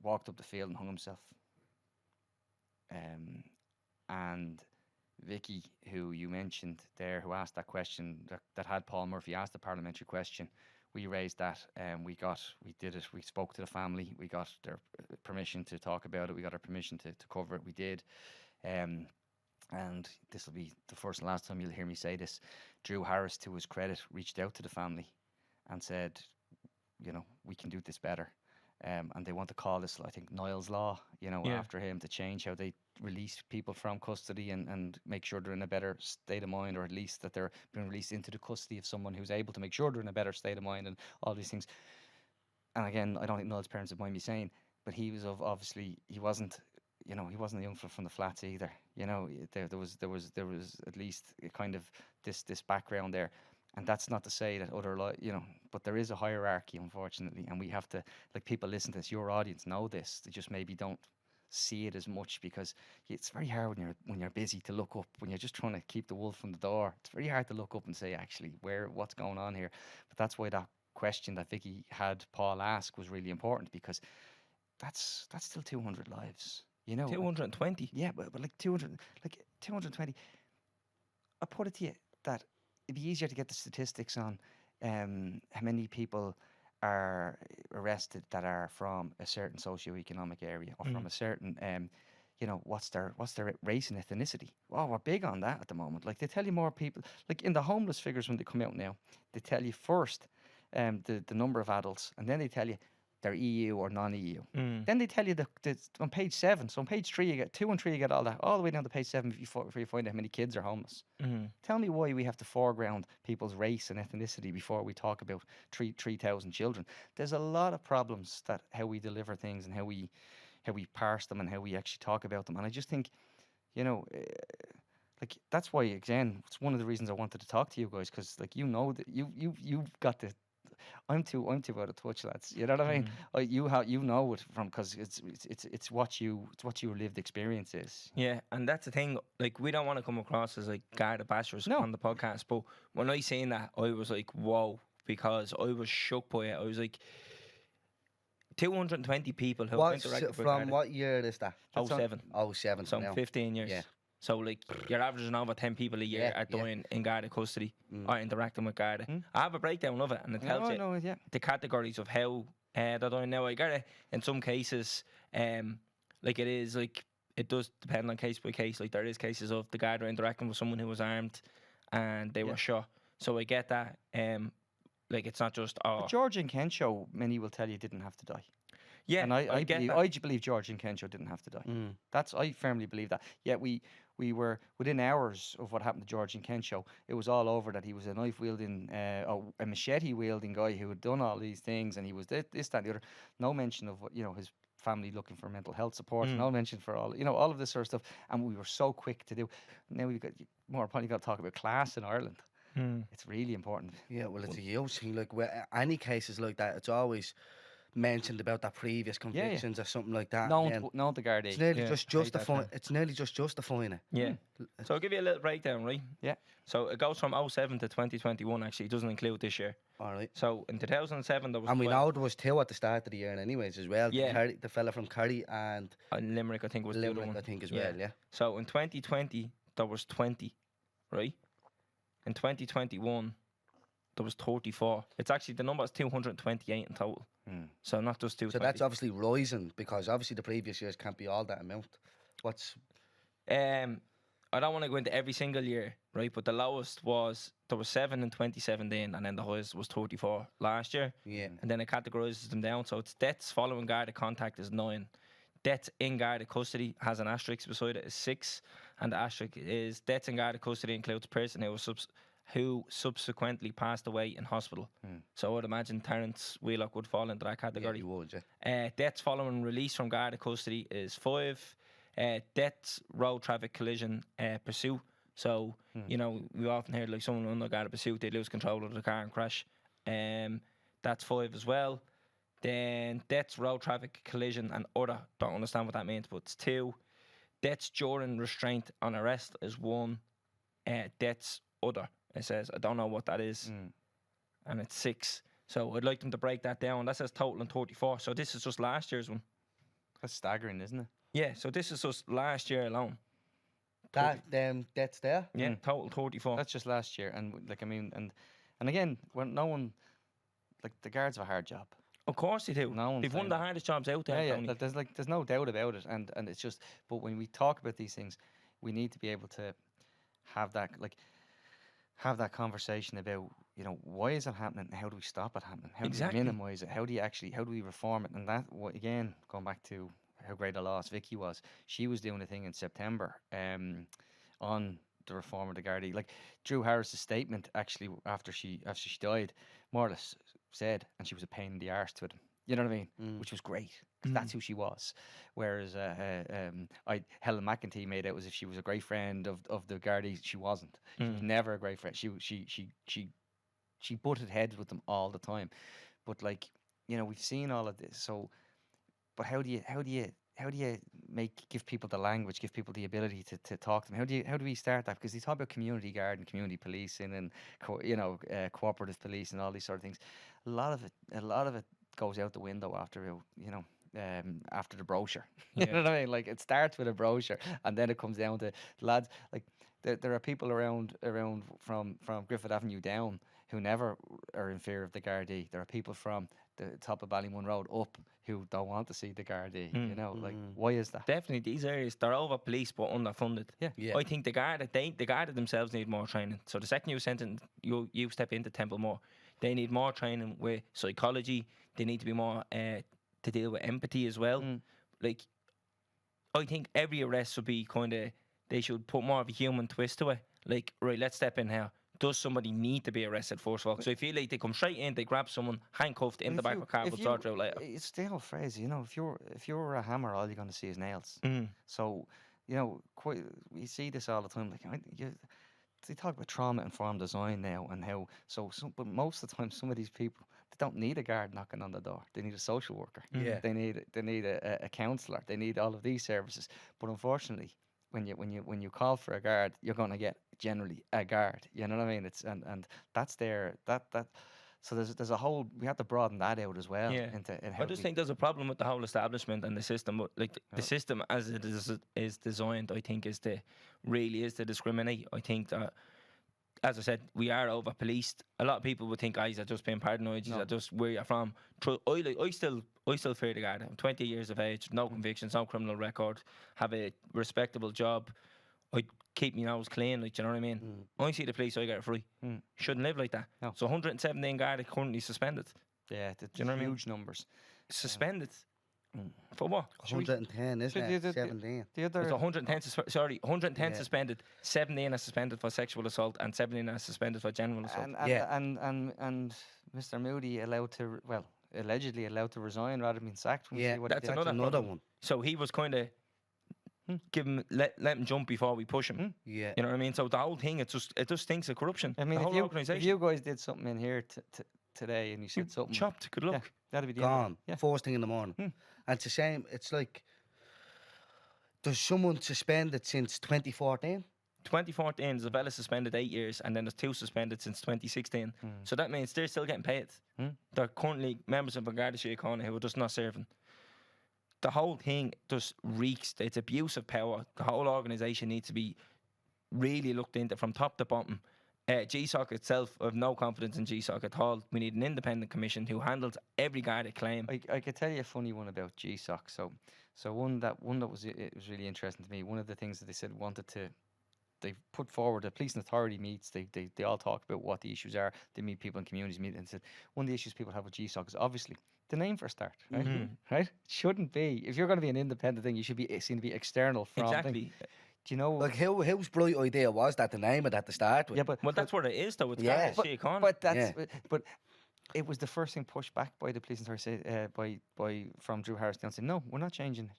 Walked up the field and hung himself. And Vicky, who you mentioned there, who asked that question, that had Paul Murphy asked the parliamentary question. We raised that, and we did it. We spoke to the family. We got their permission to talk about it. We got our permission to cover it. We did. And this will be the first and last time you'll hear me say this. Drew Harris, to his credit, reached out to the family and said, we can do this better. And they want to call this, I think, Niall's Law, after him, to change how they release people from custody and make sure they're in a better state of mind, or at least that they're being released into the custody of someone who's able to make sure they're in a better state of mind and all these things. And again, I don't think Niall's parents would mind me saying, but he was obviously, he wasn't a young fella from the flats either. There was at least a kind of this background there. And that's not to say that but there is a hierarchy, unfortunately, and we have to, like, people listen to this, your audience know this, they just maybe don't see it as much, because it's very hard when you're busy to look up, when you're just trying to keep the wolf from the door. It's very hard to look up and say, actually, what's going on here. But that's why that question that Vicky had Paul ask was really important, because that's still 200 lives. 220. Yeah, but like 220. I put it to you that it'd be easier to get the statistics on how many people are arrested that are from a certain socioeconomic area, or from a certain what's their race and ethnicity. Oh, we're big on that at the moment. Like, they tell you more people, like in the homeless figures when they come out now, they tell you first the number of adults, and then they tell you they're EU or non-EU. Then they tell you the on page 7. So on page 3 you get 2 and 3, you get all that, all the way down to page 7 before you find out how many kids are homeless. Tell me why we have to foreground people's race and ethnicity before we talk about 3,000 children. There's a lot of problems that how we deliver things, and how we parse them, and how we actually talk about them. And I just think, like, that's why, again, it's one of the reasons I wanted to talk to you guys, because like, that you've got the. I'm too out of touch, lads. You know what I mean? You know it from, because it's what your lived experience is. Yeah, and that's the thing. Like, we don't want to come across as like Garda bashers on the podcast, but when I seen that, I was like, whoa, because I was shook by it. I was like, 220 people who interacted with from Garda. what year is that? 07. 07. So now. 15 years. Yeah. So, like, you're averaging over 10 people a year are dying in Garda custody or interacting with Garda. I have a breakdown of it, and it tells you the categories of how they're dying. Now, I get it, in some cases, like, it is, like, it does depend on case by case. Like, there is cases of the Garda interacting with someone who was armed and they were shot. So I get that. Like, it's not just, But George and Kensho, many will tell you, didn't have to die. Yeah, and I get believe George and Kensho didn't have to die. I firmly believe that. Yet we were within hours of what happened to George and Kensho. It was all over that he was a knife wielding, a machete wielding guy who had done all these things, and he was this, that, and the other. No mention of what his family looking for mental health support. No mention for all of this sort of stuff. And we were so quick to do. Now we've got more importantly got to talk about class in Ireland. It's really important. Yeah, well, it's a huge thing. Like, any cases like that, it's always mentioned about that previous convictions or something like that. No, the Garda. It's nearly just justifying. It's nearly just justifying it. Yeah. So I'll give you a little breakdown, right? Yeah. So it goes from 07 to 2021. Actually, it doesn't include this year. All right. So in 2007 there was. And we know there was 2 at the start of the year, anyways, as well. Yeah. The fella from Kerry and Limerick, I think, was Limerick, the other one. I think, as well. Yeah. So in 2020 there was 20, right? In 2021 there was 34. It's actually, the number is 228 in total. So not just 220. So that's obviously rising, because obviously the previous years can't be all that amount. What's I don't want to go into every single year, right? But the lowest was, there was 7 in 2017, and then the highest was 34 last year. Yeah. And then it categorises them down. So it's deaths following Garda contact is 9. Deaths in Garda custody has an asterisk beside it is 6. And the asterisk is deaths in Garda custody includes person who subsequently passed away in hospital. So I would imagine Terence Wheelock would fall into that category. Yeah, he would, yeah. Deaths following release from Garda custody is 5. Deaths, road traffic collision, pursuit. So, we often hear like someone under Garda pursuit, they lose control of the car and crash. That's 5 as well. Then deaths, road traffic collision and other. Don't understand what that means, but it's 2. Deaths during restraint on arrest is 1. Deaths other, it says. I don't know what that is. And it's 6. So I'd like them to break that down. That says total in 34. So this is just last year's one. That's staggering, isn't it? Yeah, so this is just last year alone. That's there? Yeah, total 34. That's just last year. And like, I mean, and again, when no one, like, the guards have a hard job. Of course they do. They've one of the hardest jobs out there. Yeah. There's no doubt about it. And it's just, but when we talk about these things, we need to be able to have that conversation about, why is it happening? How do we stop it happening? How do we minimize it? How do we reform it? And that, again, going back to how great a loss Vicky was, she was doing a thing in September on the reform of the Gardaí. Like, Drew Harris's statement, actually, after she died, more or less said, and she was a pain in the arse to them. You know what I mean? Which was great, because that's who she was. Whereas Helen McEntee made out as if she was a great friend of the Gardaí. She wasn't. She was never a great friend. She butted heads with them all the time. But, like, we've seen all of this. So, but how do you give people the language, give people the ability to talk to them? How do we start that? Because they talk about community guard and community policing and cooperative police and all these sort of things. A lot of it goes out the window after after the brochure. You know what I mean? Like, it starts with a brochure and then it comes down to lads. Like, there are people around from Griffith Avenue down who never are in fear of the Gardaí. There are people from the top of Ballymun Road up who don't want to see the Gardaí. You know, like, why is that? Definitely, these areas, they're over policed but underfunded. Yeah. I think the Garda themselves need more training. So the second you step into Templemore, they need more training with psychology. They need to be more to deal with empathy as well. Like, I think every arrest should be they should put more of a human twist to it. Like, right, let's step in here. Does somebody need to be arrested first of all? So I feel like they come straight in, they grab someone, handcuffed in the back of a car, we'll sort it out later. It's the old phrase, if you're a hammer, all you're going to see is nails. So, we see this all the time. Like, they talk about trauma-informed design now and how. But most of the time, some of these people, they don't need a guard knocking on the door. They need a social worker. Yeah. They need a counsellor. They need all of these services. But unfortunately, when you call for a guard, you're going to get generally a guard. You know what I mean? It's and that's there. That. So there's a whole. We have to broaden that out as well. Yeah. I just think there's a problem with the whole establishment and the system. But like the system as it is designed, I think is to discriminate. I think that, as I said, we are over policed. A lot of people would think guys are just being paranoid. Are just where you're from. I still fear the Garda. I'm 20 years of age, no convictions, no criminal record, have a respectable job. I keep my nose clean, like, you know what I mean? I see the police, I get it free. Shouldn't live like that. No. So 117 Garda currently suspended. Yeah, you know what I mean? Huge numbers. Suspended. For what? 110, isn't it? 17. The other. It's 110 suspended. 17 are suspended for sexual assault and 17 are suspended for general assault. And Mr. Moody allegedly allowed to resign rather than being sacked. That's another one. So he was kind of let him jump before we push him. Yeah, you know what I mean. So the whole thing, it just stinks of corruption. I mean, the whole organisation. If you guys did something in here today and you said something chopped, good luck. That'd be the gone. End. First thing in the morning. And it's the same. It's like, there's someone suspended since 2014. 2014, Isabella suspended 8 years, and then there's 2 suspended since 2016. So that means they're still getting paid. They're currently members of Garda Síochána who are just not serving. The whole thing just reeks. It's abuse of power. The whole organisation needs to be really looked into from top to bottom. GSOC itself, I have no confidence in GSOC at all. We need an independent commission who handles every Garda claim. I could tell you a funny one about GSOC. So one that was really interesting to me. One of the things that they said they put forward, the police and authority meets, they all talk about what the issues are. They meet people in communities, and said one of the issues people have with GSOC is obviously the name for a start, right? Right? It shouldn't be. If you're going to be an independent thing, you should be seen to be external from. Exactly. Do you know? Like, whose bright idea was that to name it at the start with? Yeah, but that's what it is, though. It's yeah. Garda Síochána. But that's but it was the first thing pushed back by the police authority from Drew Harris down saying, no, we're not changing it.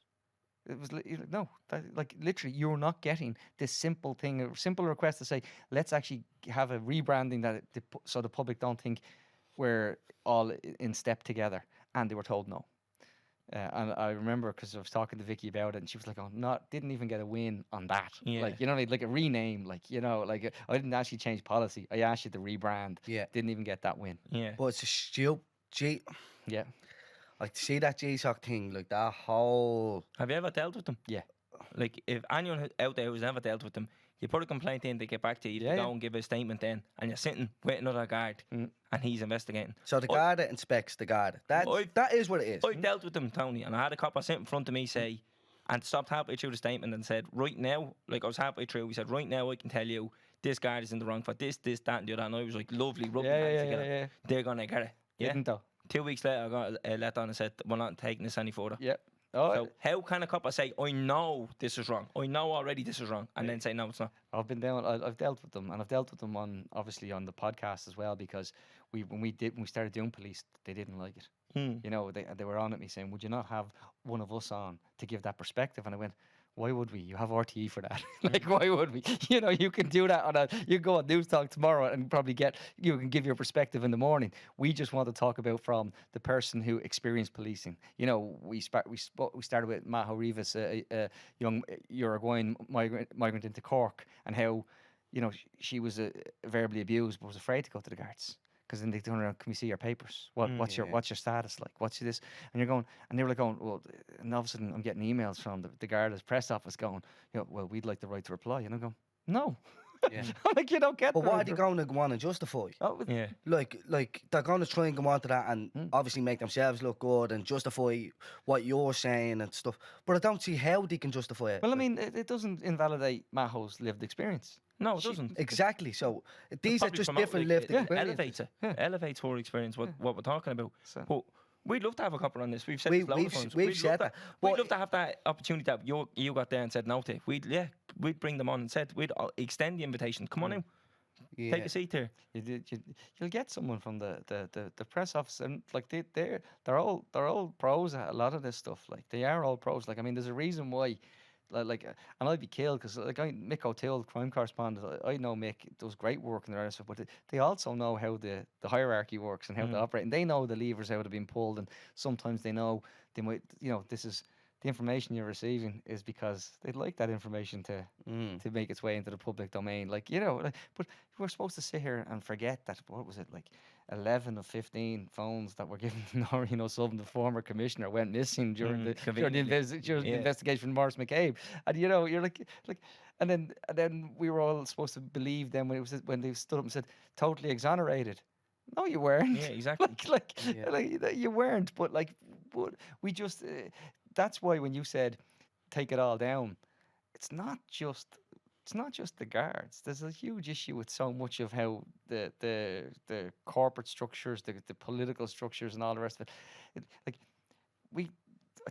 It was literally you're not getting this simple thing, a simple request to say let's actually have a rebranding so the public don't think we're all in step together, and they were told no. And I remember because I was talking to Vicky about it, and she was like, "Oh, didn't even get a win on that. Like, you know what I mean? Like a rename, like, you know, like I didn't actually change policy. I asked you to rebrand. Yeah, didn't even get that win. Yeah, but it's a stupid. Yeah. Like, to see that GSOC thing, like that whole. Have you ever dealt with them? Yeah. Like, if anyone out there who's never dealt with them, you put a complaint in, they get back to you, you go and give a statement then, and you're sitting with another guard, and he's investigating. So the Garda inspects the Garda. That is what it is. I dealt with them, Tony, and I had a copper sitting in front of me say, and stopped halfway through the statement and said, right now, like I was halfway through, he said, right now I can tell you this guard is in the wrong for this, that, and the other. And I was like, lovely, rubbing hands together. Yeah. They're going to get it. Yeah? Didn't though. 2 weeks later, I got a letter and said, we're not taking this any further. Yeah. Oh, so how can a copper say, I know this is wrong, I know already this is wrong, and then say, no, it's not? I've dealt with them, and I've dealt with them obviously on the podcast as well, because when we started doing police, they didn't like it. You know, they were on at me saying, would you not have one of us on to give that perspective? And I went, Why would we? You have RTE for that. Like, why would we? You know, you can do that you go on News Talk tomorrow and probably you can give your perspective in the morning. We just want to talk about from the person who experienced policing. You know, we started with Maho Rivas, a young Uruguayan migrant into Cork, and how, you know, she was verbally abused but was afraid to go to the guards. Because then they turn around, can we see your papers? What's your status like? What's this? And you're going, and they were like going, well, and all of a sudden I'm getting emails from the Garda's press office going, you know, well, we'd like the right to reply. And I'm going, no. Yeah. I'm like, you don't get. But what are they going to go on and justify? Yeah. Like they're going to try and go on to that and obviously make themselves look good and justify what you're saying and stuff. But I don't see how they can justify it. Well, I mean, it doesn't invalidate Maho's lived experience. No, it doesn't. Exactly. So these are Probably just promote, different like, lived it experiences. elevates her experience. What we're talking about. So- But we'd love to have a couple on this. We've said We- this loads of we've- times. we've We'd said love that. We'd But- love to have that opportunity that you got there and said no to. We'd bring them on and said we'd extend the invitation. Come on in. Yeah. Take a seat here. You'll get someone from the press office, and like they're all pros at a lot of this stuff. Like, they are all pros. Like, I mean, there's a reason why. Like, and I'd be killed because, like, Mick O'Toole, crime correspondent, I know Mick does great work in the rest of it, but they also know how the hierarchy works and how they operate, and they know the levers how they're being pulled, and sometimes they know they might, you know, this is the information you're receiving is because they'd like that information to make its way into the public domain. Like, you know, but we're supposed to sit here and forget that, what was it, like 11 of 15 phones that were given to Noreen O'Sullivan, the former commissioner, went missing during the investigation from Morris McCabe. And, you know, you're like, and then we were all supposed to believe them when they stood up and said, totally exonerated. No, you weren't. Yeah, exactly. like you weren't. But we just. That's why when you said take it all down, it's not just the guards. There's a huge issue with so much of how the corporate structures, the political structures, and all the rest of it. I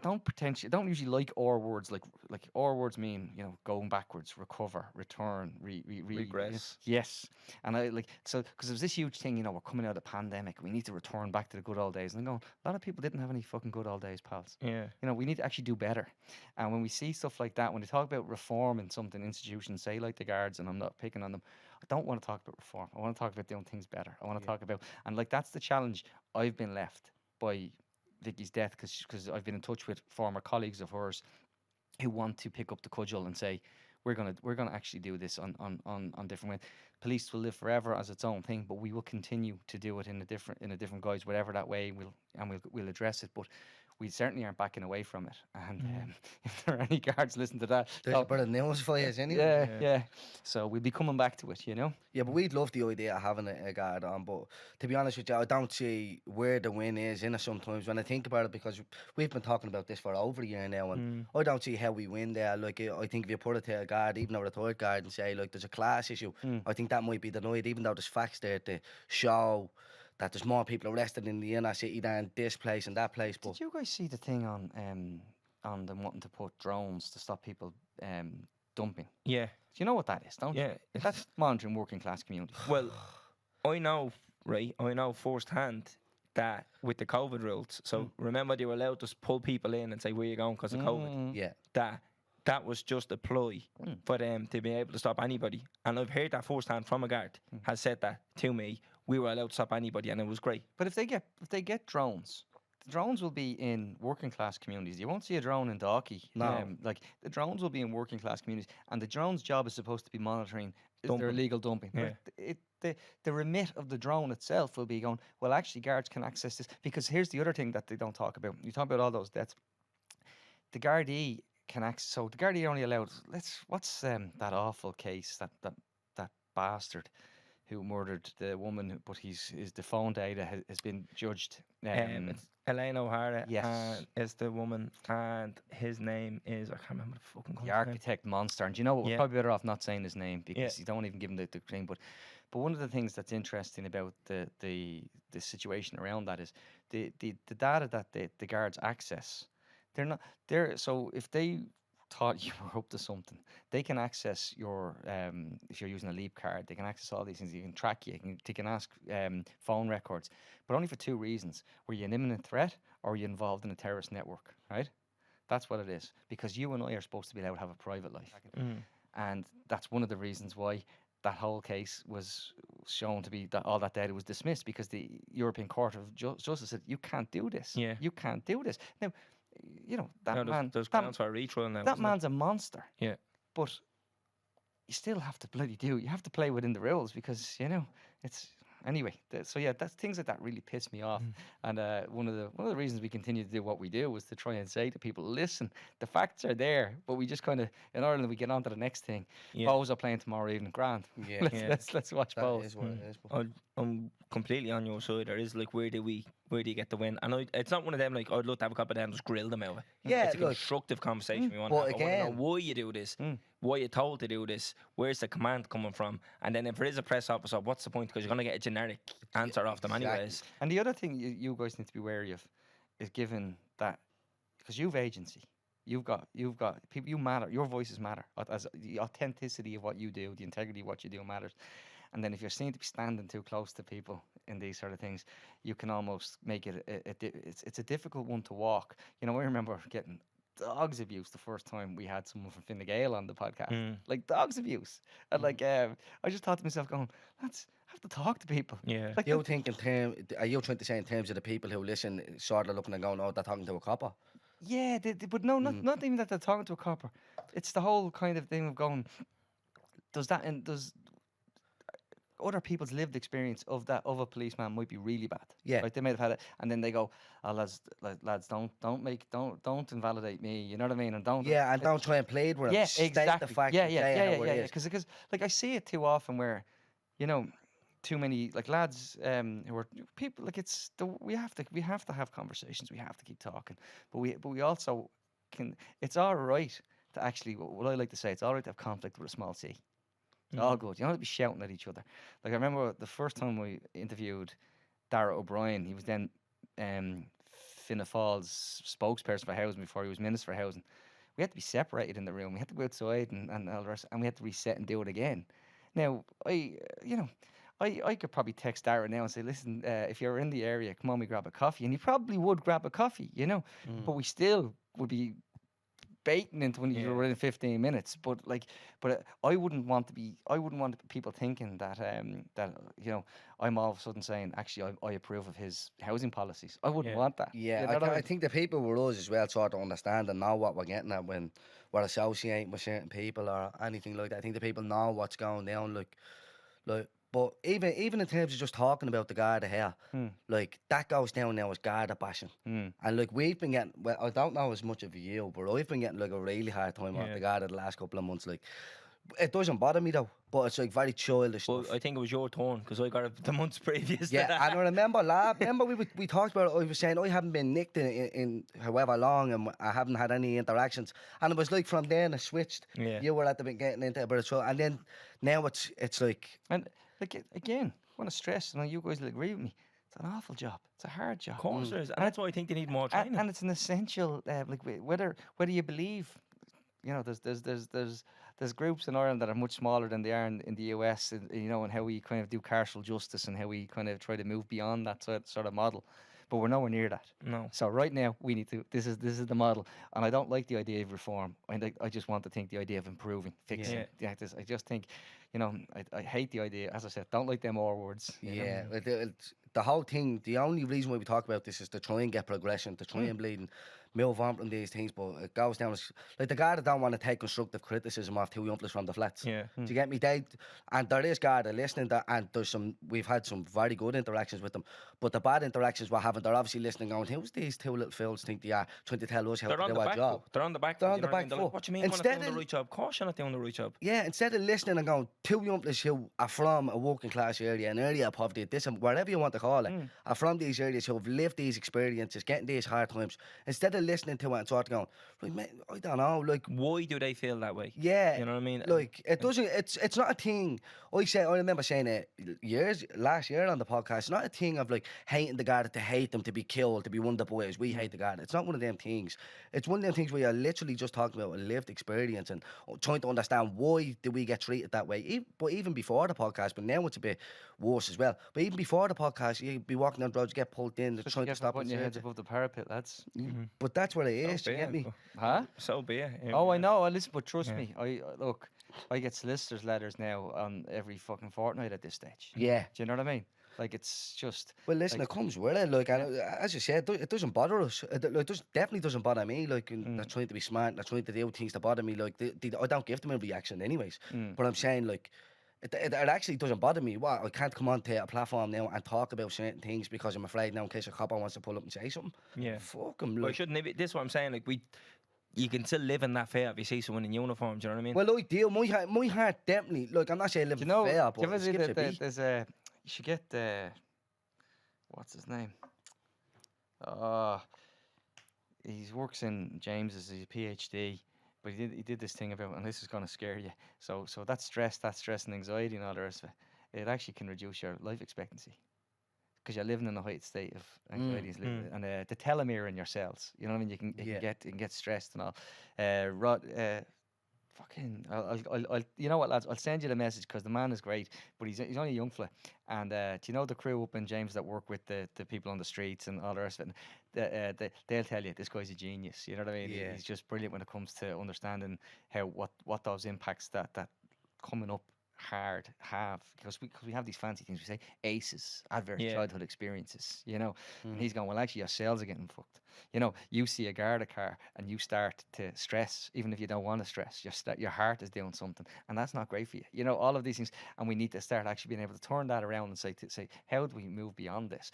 don't usually like R words. Like R words mean, you know, going backwards, recover, return, Regress. Yes, and I like, so because there's this huge thing, you know, we're coming out of the pandemic, we need to return back to the good old days. And I'm going, a lot of people didn't have any fucking good old days, pals. Yeah. You know, we need to actually do better. And when we see stuff like that, when they talk about reform in something, institutions, say like the guards, and I'm not picking on them, I don't want to talk about reform. I want to talk about doing things better. I want to talk about, and like, that's the challenge I've been left by Vicky's death, because I've been in touch with former colleagues of hers who want to pick up the cudgel and say, we're gonna actually do this on different ways. Police will live forever as its own thing, but we will continue to do it in a different guise, whatever that way. We'll address it, but we certainly aren't backing away from it. And if there are any guards listening to that, There's a bit of news for you anyway. yeah. So we'll be coming back to it, you know. Yeah, but we'd love the idea of having a guard on. But to be honest with you, I don't see where the win is in it sometimes when I think about it, because we've been talking about this for over a year now, and I don't see how we win there. Like, I think if you put it to a guard, even a retired guard, and say, like, there's a class issue, I think that might be denied, even though there's facts there to show that there's more people arrested in the inner city than this place and that place. But did you guys see the thing on them wanting to put drones to stop people dumping? Yeah. Do you know what that is, don't you? Yeah. That's monitoring working class communities. Well, I know firsthand that with the COVID rules, so remember they were allowed to pull people in and say, where you going because of COVID? yeah, That was just a ploy for them to be able to stop anybody. And I've heard that firsthand from a guard, has said that to me. We were allowed to stop anybody, and it was great. But if they get drones, the drones will be in working class communities. You won't see a drone in Dalkey. No. Like, the drones will be in working class communities, and the drone's job is supposed to be monitoring is there illegal dumping. Yeah. But the remit of the drone itself will be going, well, actually, guards can access this. Because here's the other thing that they don't talk about. You talk about all those deaths. The Gardaí can access. So the Gardaí are only allowed. What's that awful case, that bastard who murdered the woman, but the phone data has been judged. It's Elaine O'Hara. Yes. Is the woman, and his name is, I can't remember the fucking the architect monster. And do you know what? We're Yeah. probably better off not saying his name, because you don't even give him the thing. But one of the things that's interesting about the situation around that is the data that the guards access. So if they thought you were up to something, they can access your if you're using a Leap card, they can access all these things. They can track you. They can ask phone records, but only for two reasons: were you an imminent threat, or were you involved in a terrorist network? Right? That's what it is. Because you and I are supposed to be allowed to have a private life. And that's one of the reasons why that whole case was shown to be that all that data was dismissed, because the European Court of Justice said, you can't do this. Yeah. You can't do this. Now, you know, that Now, man... there's grounds for a retrial now. That isn't man's a monster. Yeah. But you still have to bloody do it. You have to play within the rules, because, you know, it's... Anyway, so yeah, that's things like that really piss me off. And one of the reasons we continue to do what we do was to try and say to people, listen, the facts are there, but we just kind of, in Ireland, we get on to the next thing. Yeah. Bows are playing tomorrow evening, grand. Yeah. Let's watch That Bows. is what it is. But I'm completely on your side. There is like, where do you get the win? And it's not one of them like, I'd love to have a couple of them and just grill them out. Yeah, It's a look, constructive conversation we want but to have. I again- want to know why you do this, why you're told to do this, where's the command coming from, and then if there is a press officer, what's the point? Because you're going to get a generic answer off them exactly. anyways. And the other thing you guys need to be wary of is, given that, because you've agency, you've got people, you matter, your voices matter, as the authenticity of what you do, the integrity of what you do matters. And then if you're seen to be standing too close to people in these sort of things, you can almost make it it's a difficult one to walk. You know, I remember getting dogs abuse the first time we had someone from Fine Gael on the podcast. Like, dogs abuse. And like, I just thought to myself, going, lads, I have to talk to people. Yeah. Like, you think are you trying to say in terms of the people who listen, sort of looking and going, oh, they're talking to a copper? yeah, but no, not even that they're talking to a copper. It's the whole kind of thing of going, does other people's lived experience of a policeman might be really bad. Yeah. Like, they may have had it, and then they go, oh, lads, don't invalidate me. You know what I mean? And don't. Yeah, and don't try and play it with them. Yeah, State exactly. the fact yeah, and say how it yeah. is. Because like, I see it too often where, you know, too many like lads who are people, like, we have to have conversations. We have to keep talking, but we also can. It's all right to actually, what I like to say, it's all right to have conflict with a small c. It's all good. You don't have to be shouting at each other. Like, I remember the first time we interviewed Dara O'Brien. He was then Fianna Fáil's spokesperson for housing before he was Minister for Housing. We had to be separated in the room. We had to go outside and all the rest, and we had to reset and do it again. Now, I could probably text Dara now and say, listen, if you're in the area, come on, we grab a coffee. And he probably would grab a coffee, you know, but we still would be baiting into when you were within 15 minutes. But I wouldn't want people thinking that you know, I'm all of a sudden saying, actually, I approve of his housing policies. I wouldn't want that. Yeah, You know what I I mean? think the people with us as well sort of understand and know what we're getting at when we're associating with certain people or anything like that. I think the people know what's going down, like. But even in terms of just talking about the Garda here, like, that goes down now as Garda bashing. And like, we've been getting, well, I don't know as much of you, but I've been getting like a really hard time off the Garda the last couple of months. Like, it doesn't bother me though, but it's like very childish Well, stuff. I think it was your turn because I got it the months previous. to Yeah, that. and I remember we talked about it. I was saying I haven't been nicked in however long, and I haven't had any interactions. And it was like from then it switched. Yeah. You were at the bit getting into it, but it's and then now it's like. And like, again, I want to stress, and you guys will agree with me, it's an awful job. It's a hard job. Of course there is, and that's why I think they need more training. And it's an essential, like, whether you believe, you know, there's groups in Ireland that are much smaller than they are in the US, you know, and how we kind of do carceral justice and how we kind of try to move beyond that sort of model. But we're nowhere near that. No. So right now we need to. This is the model, and I don't like the idea of reform. I just want to think the idea of improving, fixing. Yeah. I just think, you know, I hate the idea. As I said, don't like them R words. you know. Yeah, the whole thing, the only reason why we talk about this is to try and get progression, to try and bleed and move on from these things, but it goes down as, like, the Garda don't want to take constructive criticism off two youngsters from the flats. Yeah. Do you get me? And there is Garda listening, and we've had some very good interactions with them, but the bad interactions we're having, they're obviously listening going, who's these two little fools think they are, trying to tell us how They're to on do the our back job. foot. They're on the back They're foot, on the you know what I back mean? They're like, foot. what do you mean we're not Instead doing the of- right job? Of course you're not doing the right job. Yeah, instead of listening and going, two youngsters who are from a working class area, an area of poverty, whatever you want to call it, are from these areas who have lived these experiences, getting these hard times, instead of listening to it and sort of going, right, mate, I don't know, like, Why do they feel that way? yeah, You know what I mean? like, it doesn't. It's not a thing. I remember saying it last year on the podcast. It's not a thing of like hating the Garda to hate them, to be killed, to be one of the boys. We hate the Garda. It's not one of them things. It's one of them things where you're literally just talking about a lived experience and trying to understand why do we get treated that way. But even before the podcast, but now it's a bit worse as well. But even before the podcast, you'd be walking down the road, you get pulled in, they're trying to stop putting and your search heads you. above the parapet, lads. But but that's what it is. So You be get it, me? but- Huh? So be it. Here Oh, we I are. know. Listen, but trust Yeah. me, look, I get solicitors' letters now on every fucking fortnight at this stage. Yeah. Do you know what I mean? Like, it's just. Well, listen, like, it comes with it. Like, and as you said, it doesn't bother us. Definitely doesn't bother me. Like, they're trying to be smart, they're trying to do things that bother me. Like, I don't give them a reaction, anyways. But I'm saying, like, it actually doesn't bother me. What, I can't come onto a platform now and talk about certain things because I'm afraid now in case a copper wants to pull up and say something. Yeah. Fuck him. But Like, shouldn't it? This is what I'm saying. Like you can still live in that fear if you see someone in uniform. Do you know what I mean? well, I do. My heart definitely. Like, I'm not saying live do you know? fair, Do but you ever it see skips a that beat. there's a? You should get what's his name? He works in James's. He's a PhD, but he did this thing about, and this is gonna scare you. So that stress and anxiety and all the rest of it, it actually can reduce your life expectancy. Because you're living in a heightened state of anxiety and the telomere in your cells. You know what I mean? You can get stressed and all. Fucking, I'll you know what, lads? I'll send you the message because the man is great, but he's only a young fella. And do you know the crew up in James that work with the people on the streets and all the rest of it? They'll tell you this guy's a genius. You know what I mean? Yeah. He's just brilliant when it comes to understanding how what those impacts that coming up hard have, because we have these fancy things. We say ACEs, adverse childhood experiences, you know. And he's going, well, actually your cells are getting fucked. You know, you see a Garda car and you start to stress, even if you don't want to stress. Your heart is doing something, and that's not great for you. You know, all of these things, and we need to start actually being able to turn that around and say, how do we move beyond this?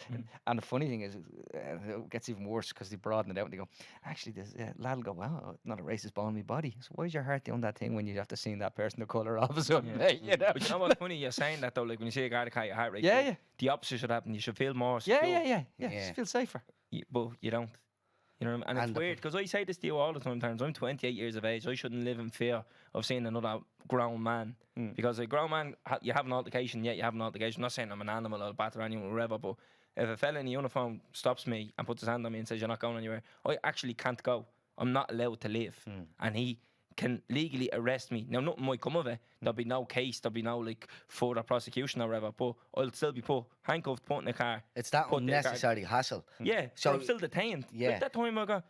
And the funny thing is, it gets even worse because they broaden it out and they go, actually, this lad will go, well, not a racist bone in my body. So why is your heart doing that thing when you have to see that person of colour all of a sudden? You know? But you know what's funny? You're saying that though, like when you see a guy that can't your heart rate, Yeah. the opposite should happen. You should feel more secure. Yeah. Yeah. Just feel safer. But you don't. You know, and it's weird because I say this to you all the time. I'm 28 years of age. I shouldn't live in fear of seeing another grown man because a grown man, you have an altercation. Yeah, you have an altercation. I'm not saying I'm an animal or a batter animal or whatever, but if a fella in a uniform stops me and puts his hand on me and says you're not going anywhere, I actually can't go. I'm not allowed to leave, and he can legally arrest me. Now, nothing might come of it. There'll be no case. There'll be no like further prosecution or whatever. But I'll still be handcuffed, put in the car. It's that put in the car. unnecessary hassle. Yeah, so I'm still detained. Yeah. Like that time I got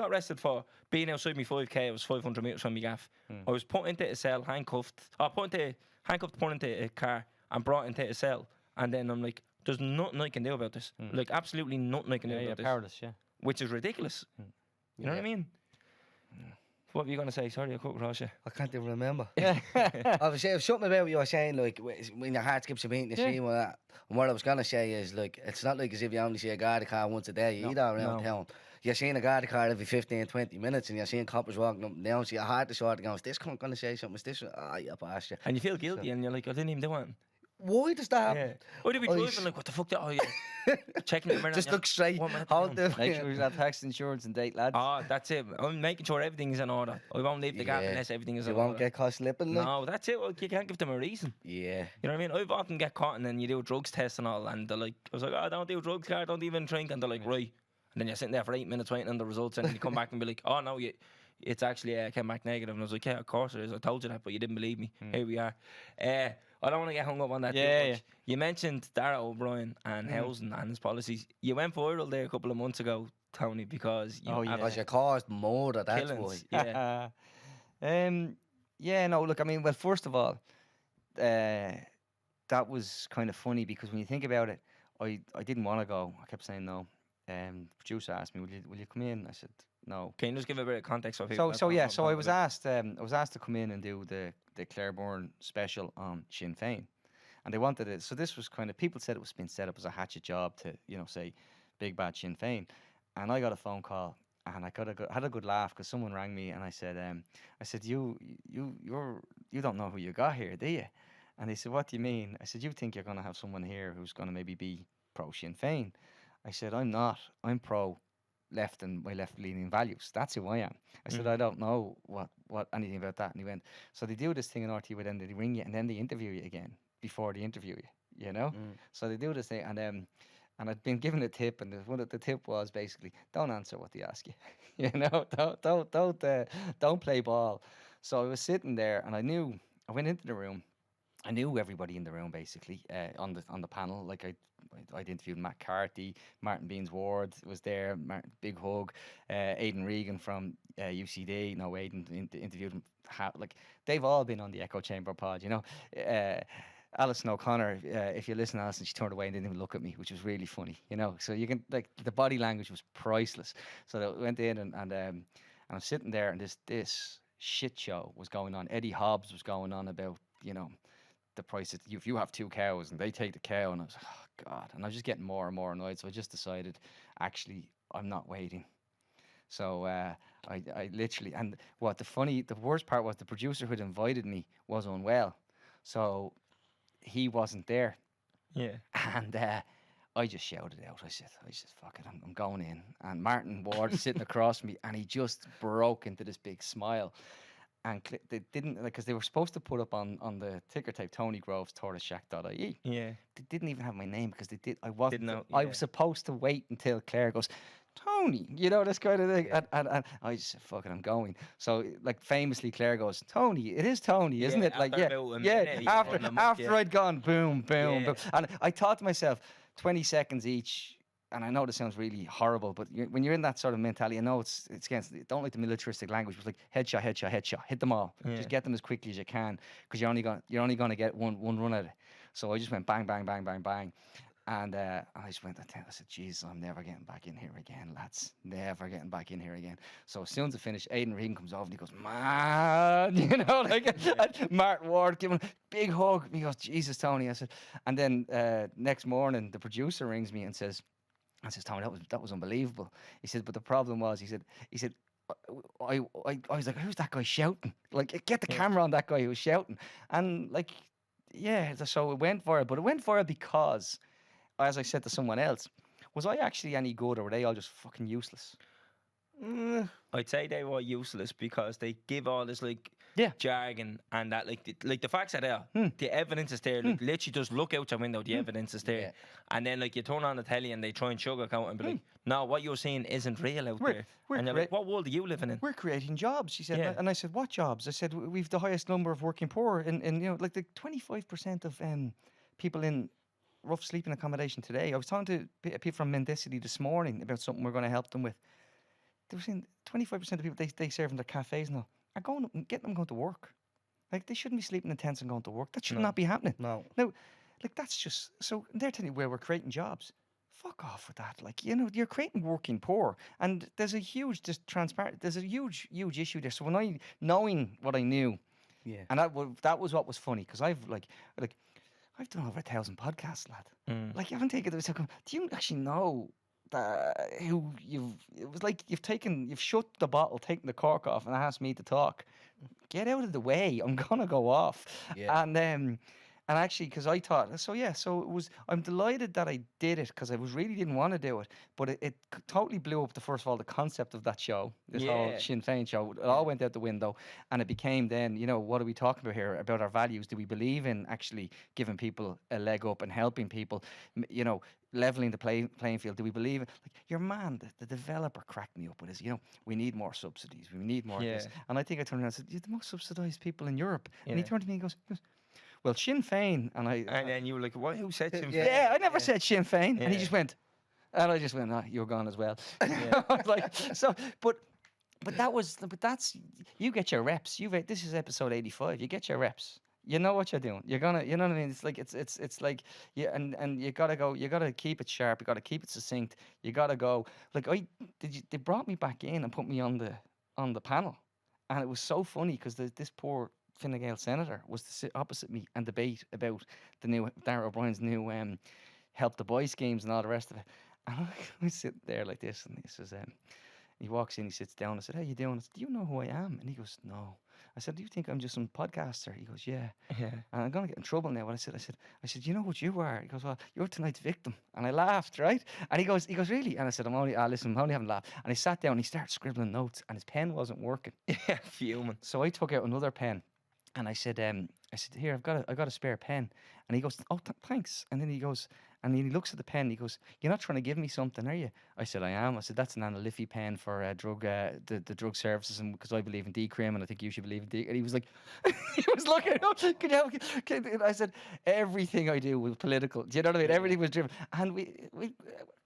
arrested for being outside me 5k. I was 500 metres from my gaff. I was put into a cell, handcuffed, put into a car and brought into a cell. And then I'm like, there's nothing I can do about this. Like, absolutely nothing I can do about this. Powerless, yeah. Which is ridiculous. You know what I mean? What were you going to say? Sorry, I cut across you. I can't even remember. I was saying something about what you were saying, like when your heart skips a beat and you see that. And what I was gonna say is, like, it's not like as if you only see a Garda car once a day either around town. You're seeing a Garda car every 15, 20 minutes, and you're seeing coppers walking up and down. So your heart is sort of going, is this cunt gonna say something? Is this? Ah, you bastard. And you feel guilty, and you're like, I didn't even do it. Why does that Yeah. happen? Why did we driving like, what the fuck? Oh, yeah. Checking the mirror. Just look straight. Hold the Make sure you have tax, insurance, and date, lads. Oh, that's it. I'm making sure everything is in order. I won't leave the gap Yeah. unless everything is You in won't order. get caught slipping. Like. No, that's it. Well, you can't give them a reason. Yeah. You know what I mean? I've often get caught and then you do a drugs test and all, and they're like, I was like, oh, don't do drugs, car, don't even drink. And they're like, right. And then you're sitting there for 8 minutes waiting on the results, and then you come back and be like, oh, no, it's actually came back negative. And I was like, yeah, of course it is. I told you that, but you didn't believe me. Here we are. I don't want to get hung up on that too much. You mentioned Dara O'Brien and housing and his policies. You went viral there a couple of months ago, Tony, because you Because you caused murder, that's killings. why. Yeah. No, look, I mean, well, first of all, that was kind of funny because when you think about it, I didn't want to go. I kept saying no. Producer asked me, will you come in? I said no. Can you just give a bit of context for people? So I was asked to come in and do the Claire Byrne special on Sinn Fein, and they wanted it. So this was kind of, people said it was being set up as a hatchet job to, you know, say big bad Sinn Fein, and I got a phone call and I had a good laugh because someone rang me and I said you don't know who you got here, do you? And they said, what do you mean? I said, you think you're going to have someone here who's going to maybe be pro Sinn Fein? I said, I'm not. I'm pro left and my left-leaning values. That's who I am. I said, I don't know what anything about that. And he went, so they do this thing in RTE where then they ring you and then they interview you again before they interview you, you know? So they do this thing, and I'd been given a tip, and the tip was basically, don't answer what they ask you. You know, don't play ball. So I was sitting there, and I went into the room. I knew everybody in the room basically on the panel. Like I I'd interviewed Matt Carthy, Martin Beans Ward was there, big hug, Aidan Regan from UCD. No, Aidan interviewed him. Like they've all been on the Echo Chamber pod, you know. Alison O'Connor, if you listen, Alison, she turned away and didn't even look at me, which was really funny, you know. So you can, like, the body language was priceless. So I went in and I'm sitting there, and this shit show was going on. Eddie Hobbs was going on about, you know, the price if you have 2 cows and they take the cow, and I was like, oh God, and I was just getting more and more annoyed. So I just decided, actually, I'm not waiting. So I literally, and the worst part was the producer who had invited me was unwell, so he wasn't there. Yeah. And I just shouted out. I said, fuck it, I'm going in. And Martin Ward is sitting across from me, and he just broke into this big smile. And they didn't, like, because they were supposed to put up on the ticker tape Tony Groves, Tortoise Shack.ie. Yeah. They didn't even have my name because I wasn't. Didn't know, I yeah. was supposed to wait until Claire goes, Tony, you know, this kind of thing. And I just said, fuck it, I'm going. So, like, famously, Claire goes, Tony, it is Tony, isn't it? Like, after about a minute, after I'd gone, boom, boom, boom. And I thought to myself, 20 seconds each. And I know this sounds really horrible, but when you're in that sort of mentality, I know it's against. Don't like the militaristic language. It's like headshot, headshot, headshot. Hit them all. Yeah. Just get them as quickly as you can, because you're only going to get one run at it. So I just went bang, bang, bang, bang, bang, and I just went. I said, "Jesus, I'm never getting back in here again, lads. Never getting back in here again." So as soon as I finished, Aidan Regan comes over and he goes, "Man," you know, like Martin Ward giving a big hug. He goes, "Jesus, Tony." I said, and then next morning the producer rings me and says, Tony, that was unbelievable. He said, but the problem was, he said, I was like, who's that guy shouting? Like, get the camera on that guy who was shouting. And like, yeah, so it went viral. But it went viral because, as I said to someone else, was I actually any good, or were they all just fucking useless? I'd say they were useless because they give all this Yeah. jargon and that like the facts are there, the evidence is there. Like, literally just look out your window, the evidence is there, Yeah. and then like you turn on the telly and they try and sugarcoat and be like, no, what you're seeing isn't real out We're- there. we're And you're like, what world are you living in? We're creating jobs, she said. Yeah. And I said, what jobs? I said, we've the highest number of working poor in you know, like the 25% of people in rough sleeping accommodation today. I was talking to people from Mendicity this morning about something we're going to help them with. They were saying 25% of people they serve in their cafes now are getting them going to work. Like, they shouldn't be sleeping in tents and going to work. That should not be happening. No. Now, like, that's just, so they're telling you where we're creating jobs. Fuck off with that. Like, you know, you're creating working poor, and there's a huge there's a huge issue there. So when knowing what I knew, Yeah. and that was what was funny, because I've done over 1,000 podcasts, lad. Like, you haven't taken this. Do you actually know who it was like you've shut the bottle, taken the cork off, and asked me to talk? Get out of the way, I'm gonna go off. Yeah. And actually, because I thought, so it was, I'm delighted that I did it, because I really didn't want to do it, but it totally blew up first of all, the concept of that show, this whole Yeah. Sinn Fein show. It all went out the window, and it became then, you know, what are we talking about here? About our values. Do we believe in actually giving people a leg up and helping people, you know, leveling the playing field? Do we believe in, like, your man, the developer cracked me up with his, you know, we need more subsidies, we need more of this. And I think I turned around and said, you're the most subsidised people in Europe. And he Yeah. turned to me and goes, well, Sinn Fein, and And then you were like, what? Who said Sinn Fein? yeah, I never said Sinn Fein. And he Yeah. just went, and I just went, you're gone as well. I was like, so, but that's, you get your reps. This is episode 85. You get your reps. You know what you're doing. You're gonna, you know what I mean? It's like, it's like, yeah, and you gotta go. You gotta keep it sharp. You gotta keep it succinct. You gotta go. Like, they brought me back in and put me on the panel, and it was so funny because this poor Fine Gael senator was to sit opposite me and debate about the new Darragh O'Brien's new help the boy schemes and all the rest of it. And I sit there like this, and he says, he walks in, he sits down. I said, how you doing? I said, do you know who I am? And he goes, no. I said, do you think I'm just some podcaster? He goes, yeah. Yeah. And I'm going to get in trouble now. And I said, you know what you are? He goes, well, you're tonight's victim. And I laughed, right? And he goes, really? And I said, listen, I'm only having a laugh. And I sat down and he started scribbling notes, and his pen wasn't working. Yeah, fuming. So I took out another pen, and I said, here, I've got a spare pen. And he goes, oh, thanks. And then he goes, And he looks at the pen. He goes, "You're not trying to give me something, are you?" I said, "I am." I said, "That's an Anna Liffey pen for the drug services, and because I believe in decrim, and I think you should believe in decrim." And he was like, he was looking. And I said, "Everything I do was political. Do you know what I mean? Everything was driven." And we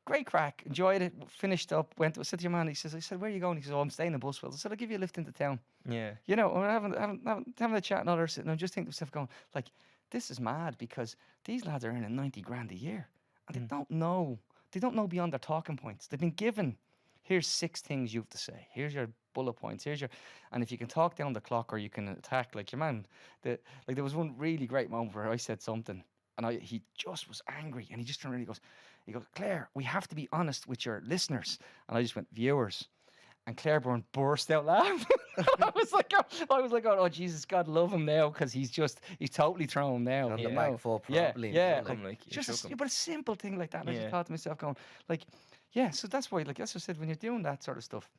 great crack, enjoyed it. Finished up. Said to your man. I said, "Where are you going?" He says, "Oh, I'm staying in Buswell." I said, "I'll give you a lift into town." Yeah. You know, we're having a chat and others, and I'm just thinking to myself, going like, this is mad because these lads are earning 90 grand a year, and they don't know. They don't know beyond their talking points. They've been given, here's 6 things you have to say. Here's your bullet points. And if you can talk down the clock or you can attack, like your man, there was one really great moment where I said something, and he just was angry, and he just turned around and he goes, "Claire, we have to be honest with your listeners." And I just went, "Viewers." And Claire Byrne burst out laughing. I was like, "Oh Jesus, God love him now, because he's totally thrown now." On you the know? back foot, Yeah, probably. yeah. Like, you Just shook him. but a simple thing like that. And I Yeah. just thought to myself, going like, yeah. So that's why, like, as I said, when you're doing that sort of stuff,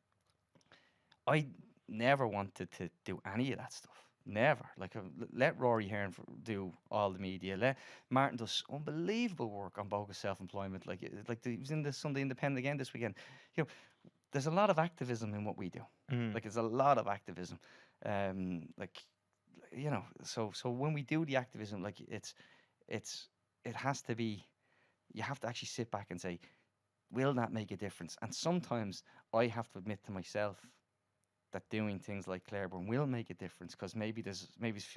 I never wanted to do any of that stuff. Never. Like, let Rory Hearn do all the media. Let Martin does unbelievable work on bogus self-employment. Like he was in the Sunday Independent again this weekend. You know, there's a lot of activism in what we do. Like, it's a lot of activism. Like, you know, so when we do the activism, like, it has to be, you have to actually sit back and say, will that make a difference? And sometimes I have to admit to myself that doing things like Claire Byrne will make a difference, because maybe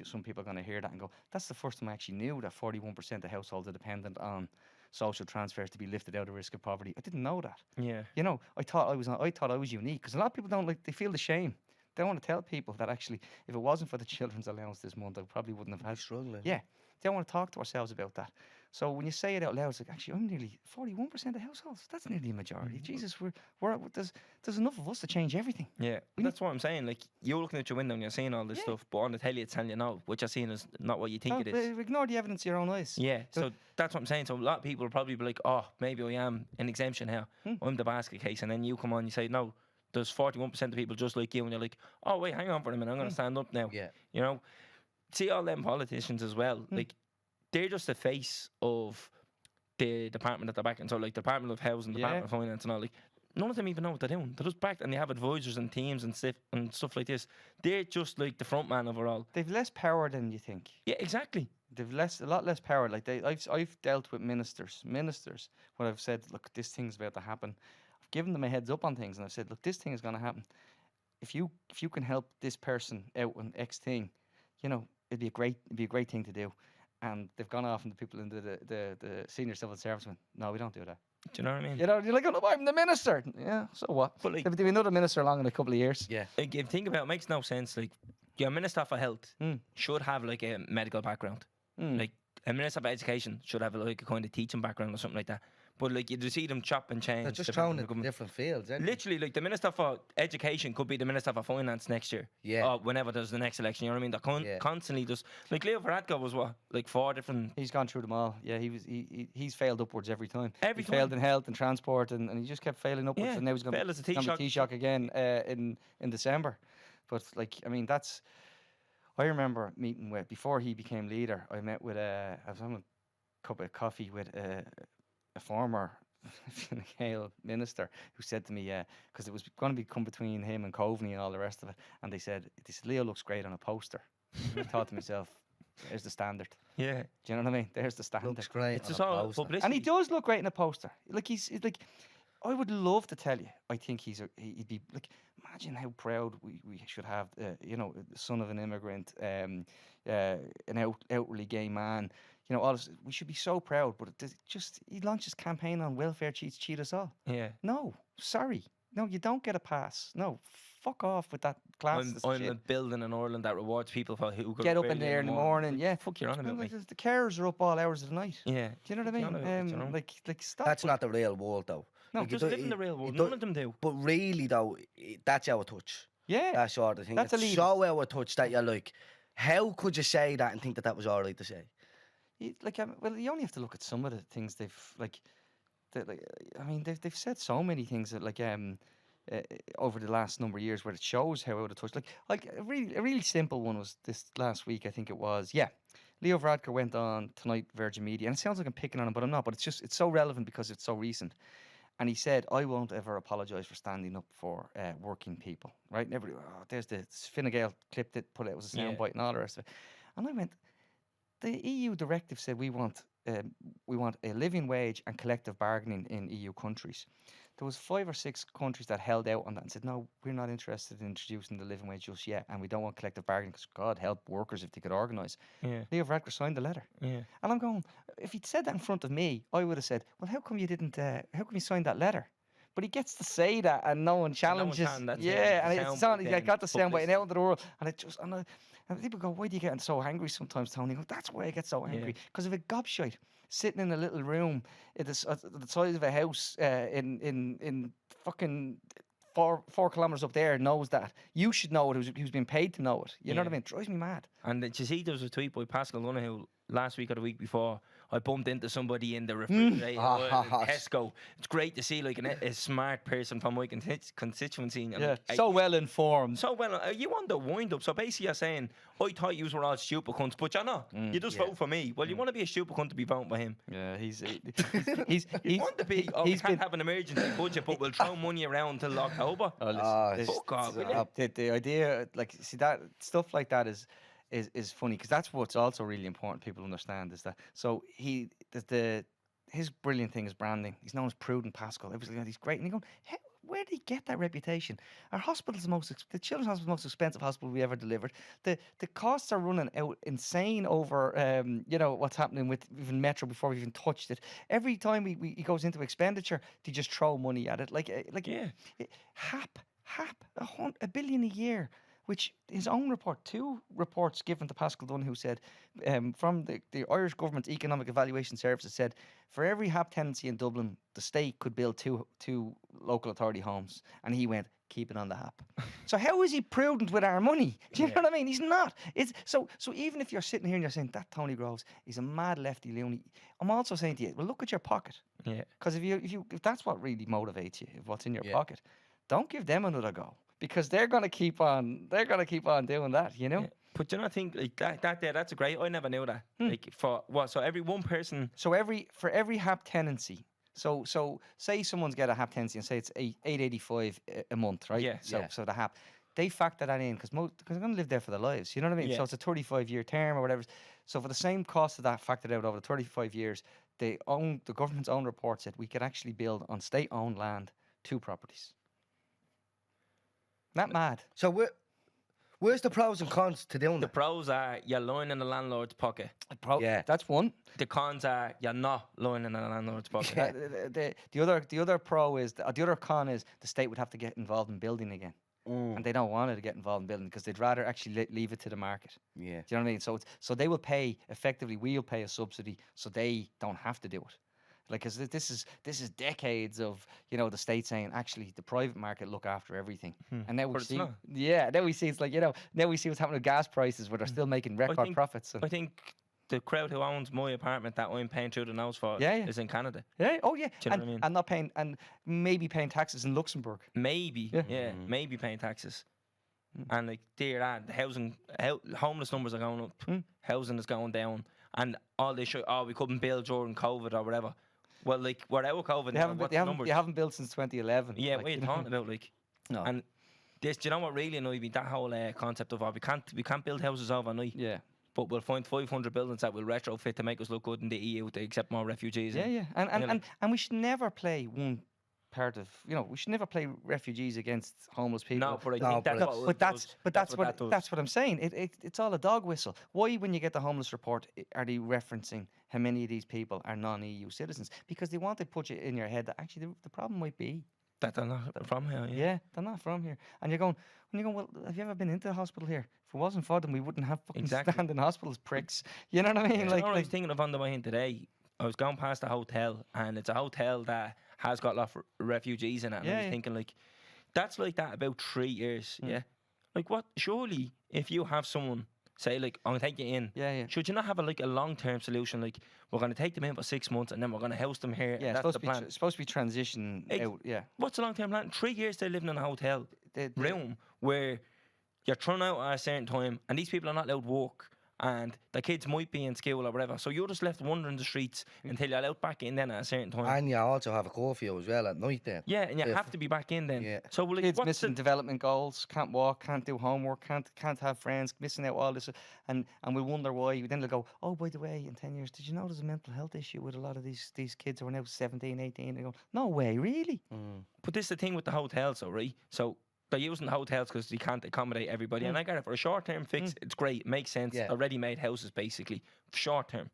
some people are going to hear that and go, "That's the first time I actually knew that 41% of households are dependent on social transfers to be lifted out of risk of poverty. I didn't know that." Yeah. You know, I thought I was unique, because a lot of people they feel the shame. They don't want to tell people that actually, if it wasn't for the children's allowance this month, I probably wouldn't have had. Struggling. Yeah, they don't want to talk to ourselves about that. So when you say it out loud, it's like, actually, I'm nearly 41% of households. That's nearly a majority. Jesus, there's enough of us to change everything. Yeah, that's what I'm saying. Like, you're looking at your window and you're seeing all this stuff, but on the telly it's telling you no, what you're seeing is not what you think it is. Ignore the evidence of your own eyes. Yeah, so that's what I'm saying. So a lot of people will probably be like, "Oh, maybe I am an exemption here. I'm the basket case." And then you come on, you say, "No, there's 41% of people just like you," and you're like, "Oh wait, hang on for a minute, I'm going to stand up now." Yeah. You know, see all them politicians as well. Like, they're just the face of the department at the back, and so like the Department of Housing, Department of Finance, and all. Like, none of them even know what they're doing. They're just backed, and they have advisors and teams and stuff like this. They're just like the front man overall. They've less power than you think. Yeah, exactly. They've a lot less power. Like, I've dealt with ministers when I've said, "Look, this thing's about to happen." I've given them a heads up on things, and I've said, "Look, this thing is going to happen. If you can help this person out on X thing, you know, it'd be a great thing to do." And they've gone off, and the people in the senior civil service went, "No, we don't do that." Do you know what I mean? You know, you're like, "Oh, no, I'm the minister." Yeah, so what? But like, There'll be another minister along in a couple of years. Yeah. like, if you think about it, it makes no sense. Like, your Minister for Health should have like a medical background. Like, a Minister for Education should have like a kind of teaching background or something like that. But like, you just see them chop and change. They're just depending thrown on the in government. different fields. Literally, like, the Minister for Education could be the Minister for Finance next year. Yeah. Or whenever there's the next election, you know what I mean? They're constantly just... Like, Leo Varadkar was what? Like 4 different... He's gone through them all. Yeah, he's failed upwards every time. Every he time. failed in health and transport, and he just kept failing upwards. Yeah, And now he's going failed as a to be Taoiseach. Taoiseach again in December. But like, I mean, I remember meeting with, before he became leader, I was having a cup of coffee with a former Fine Gael minister who said to me, because it was going to come between him and Coveney and all the rest of it, and they said, "Leo looks great on a poster." I thought to myself, there's the standard. Yeah. Do you know what I mean? There's the standard. Looks great. It's on just a all poster. publicity. And he does look great in a poster. Like, he's like, I would love to tell you, I think he'd be like, imagine how proud we should have, you know, the son of an immigrant, an outwardly gay man. You know, all this, we should be so proud. But he launched his campaign on welfare cheat us all. Yeah. No, sorry. No, you don't get a pass. No, fuck off with that classist I'm shit. a building in Ireland that rewards people for who Get up in there in the morning. Yeah. Fuck, you're on about me. The carers are up all hours of the night. Yeah. Do you know what I Do you know mean? what I mean? Like stop. That's not the real world, though. No, Like, you Just do- live in the you- real world. you do- None of them do. But really, though, that's out of touch. Yeah. That sort of thing. That's It's elitist. so out of touch that you're like, how could you say that and think that was all right to say? Well, you only have to look at some of the things they've I mean, they've said so many things that over the last number of years where it shows how out of touch. Like a really simple one was this last week, I think it was. Yeah, Leo Varadkar went on tonight, Virgin Media, and it sounds like I'm picking on him, but I'm not. But it's so relevant because it's so recent. And he said, I won't ever apologise for standing up for working people, right? And everybody, there's the Fine Gael clipped it, put it was a soundbite and all the rest of it. And I went, the EU directive said we want a living wage and collective bargaining in EU countries. There was 5 or 6 countries that held out on that and said, no, we're not interested in introducing the living wage just yet, and we don't want collective bargaining because God help workers if they could organise. Yeah. Leo Varadkar signed the letter. Yeah. And I'm going, if he'd said that in front of me, I would have said, well, how come you didn't, how come you signed that letter? But he gets to say that and no one challenges. And it's on, I got the soundbite and out into the world. And it just, and people go, why do you get so angry sometimes, Tony? I go, that's why I get so angry. Because of a gobshite sitting in a little room at the size of a house in fucking 4 kilometres up there knows that. You should know it. Who's been paid to know it. You know what I mean? It drives me mad. And did you see there was a tweet by Pascal Donoghue last week or the week before? I bumped into somebody in the refrigerator in Tesco. It's great to see like a smart person from my constituency. And yeah, so well informed. So well, you want the wind up. So basically you're saying, I thought you were all stupid cunts, but you're not. You just vote for me. Well, you want to be a stupid cunt to be voting for him. Yeah, he's you want to be, we can't have an emergency budget, but we'll throw money around till October. Fuck off. The idea, like, see that stuff like that is funny because that's what's also really important. People understand is that. So his brilliant thing is branding. He's known as Prudent Pascal. Everything, he's great. And you go, where did he get that reputation? Our hospital's the children's hospital's most expensive hospital we ever delivered. The costs are running out insane over what's happening with even Metro before we even touched it. Every time he goes into expenditure, they just throw money at it. HAP, $1 billion a year. Which his own report, 2 reports given to Pascal Donoghue said, from the Irish Government's Economic Evaluation Services said, for every HAP tenancy in Dublin, the state could build two local authority homes. And he went, keep it on the HAP. So how is he prudent with our money? Do you know what I mean? He's not. So even if you're sitting here and you're saying, that Tony Groves, he's a mad lefty loony, I'm also saying to you, well, look at your pocket. Yeah. Because if that's what really motivates you, if what's in your pocket, don't give them another go. Because they're gonna keep on doing that, you know. Yeah. But do you not think like that's a great? I never knew that. Like for what? So every one person. So for every HAP tenancy. So say someone's got a HAP tenancy and say it's $8.85 a month, right? Yeah. So the HAP, they factor that in because they're gonna live there for their lives. You know what I mean? Yeah. So it's a 35-year term or whatever. So for the same cost of that factored out over the 35 years, the government's own report said we could actually build on state-owned land 2 properties. Not mad. So where's the pros and cons to doing The that? pros are you're lying in the landlord's pocket. That's one. The cons are you're not lying in the landlord's pocket. The other pro is the other con is the state would have to get involved in building again, and they don't want it to get involved in building because they'd rather actually leave it to the market. Yeah. Do you know what I mean? So they will pay effectively. We'll pay a subsidy, so they don't have to do it. Like, cause this is decades of the state saying actually the private market look after everything, and now we see, now we see it's like now we see what's happening with gas prices where they're still making record profits. I think the crowd who owns my apartment that I'm paying through the nose for is in Canada. Yeah, oh yeah, do you know what I mean? And not paying and maybe paying taxes in Luxembourg. Maybe, maybe paying taxes. And like the homeless numbers are going up, housing is going down, and all they we couldn't build during COVID or whatever. Well, like, we're out of COVID. They haven't built since 2011. Yeah, what are you talking about? Like, no. And this, do you know what really annoyed me? That whole concept of we can't build houses overnight. Yeah. But we'll find 500 buildings that will retrofit to make us look good in the EU to accept more refugees. Yeah. And we should never play one part of we should never play refugees against homeless people. No, but I think that's what I'm saying. It's all a dog whistle. Why, when you get the homeless report, are they referencing how many of these people are non-EU citizens? Because they want to put you in your head that actually the problem might be that they're not from here. Yeah, they're not from here. And you're going, well, have you ever been into a hospital here? If it wasn't for them, we wouldn't have fucking standing hospitals, pricks. You know what I mean? Yeah. I was thinking of on the way in today. I was going past a hotel, and it's a hotel that has got a lot of refugees in it. And I was thinking, like, that's like that about 3 years. Yeah. Like, what? Surely, if you have someone say, like, I'm going to take you in, should you not have a long-term solution? Like, we're going to take them in for 6 months, and then we're going to house them here. Yeah, that's the plan. It's supposed to be transition out. Yeah. What's the long-term plan? 3 years they're living in a hotel room where you're thrown out at a certain time, and these people are not allowed to work. and the kids might be in school or whatever. So you're just left wandering the streets until you're out back in then at a certain time. And you also have a curfew as well at night then. Yeah, and you have to be back in then. Yeah. So like, Kids what's missing development goals, can't walk, can't do homework, can't have friends, missing out all this, and we wonder why. Then they'll go, oh, by the way, in 10 years, did you know there's a mental health issue with a lot of these kids who are now 17, 18? They go, no way, really? But this is the thing with the hotels, though, right? So they're using the hotels because they can't accommodate everybody. And I get it. For a short-term fix, it's great. It makes sense. Yeah. They're ready-made houses, basically. Short-term.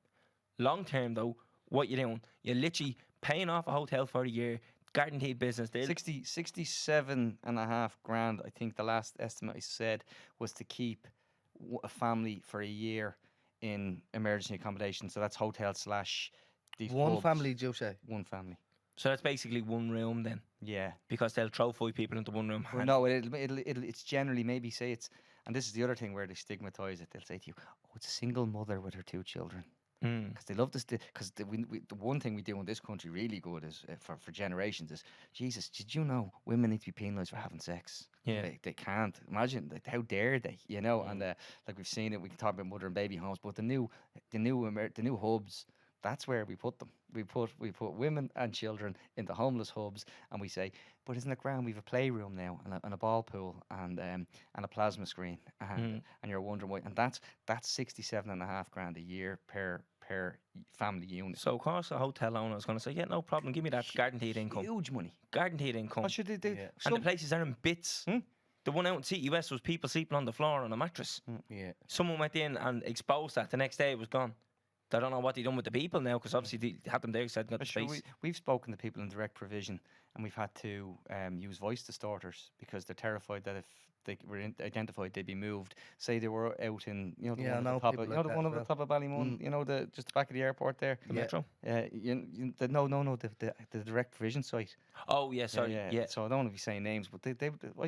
Long-term, though, what you're doing, you're literally paying off a hotel for a year, guaranteed business. 67.5 grand, I think the last estimate I said, was to keep a family for a year in emergency accommodation. So that's hotel / these One pubs. family, do you say? One family. So that's basically one room then, Yeah. because they'll throw 5 people into one room. Well, no, it's generally, maybe say it's, and this is the other thing where they stigmatise it. They'll say to you, oh, it's a single mother with her 2 children. Because they love this, because the one thing we do in this country really good is for generations is, Jesus, did you know women need to be penalised for having sex? Yeah. They can't imagine, like, how dare they, you know? And like we've seen it, we can talk about mother and baby homes, but the new hubs, that's where we put them. We put women and children into homeless hubs, and we say, but isn't it grand? We've a playroom now and a ball pool and a plasma screen, and you're wondering why. And that's 67.5 grand a year per family unit. So of course the hotel owner is going to say, yeah, no problem, give me that guaranteed income. Huge money. Guaranteed income. What should they do? Yeah. And the places are in bits. The one out in CUS was people sleeping on the floor on a mattress. Yeah. Someone went in and exposed that. The next day it was gone. They don't know what they done with the people now, because obviously they had them there, said got the space. We've spoken to people in direct provision, and we've had to use voice distorters because they're terrified that if they were identified, they'd be moved. Say they were out in, the one at the top of, the top of Ballymun, just the back of the airport there. The metro? The direct provision site. Oh, yeah, sorry. Yeah. So I don't want to be saying names, but I've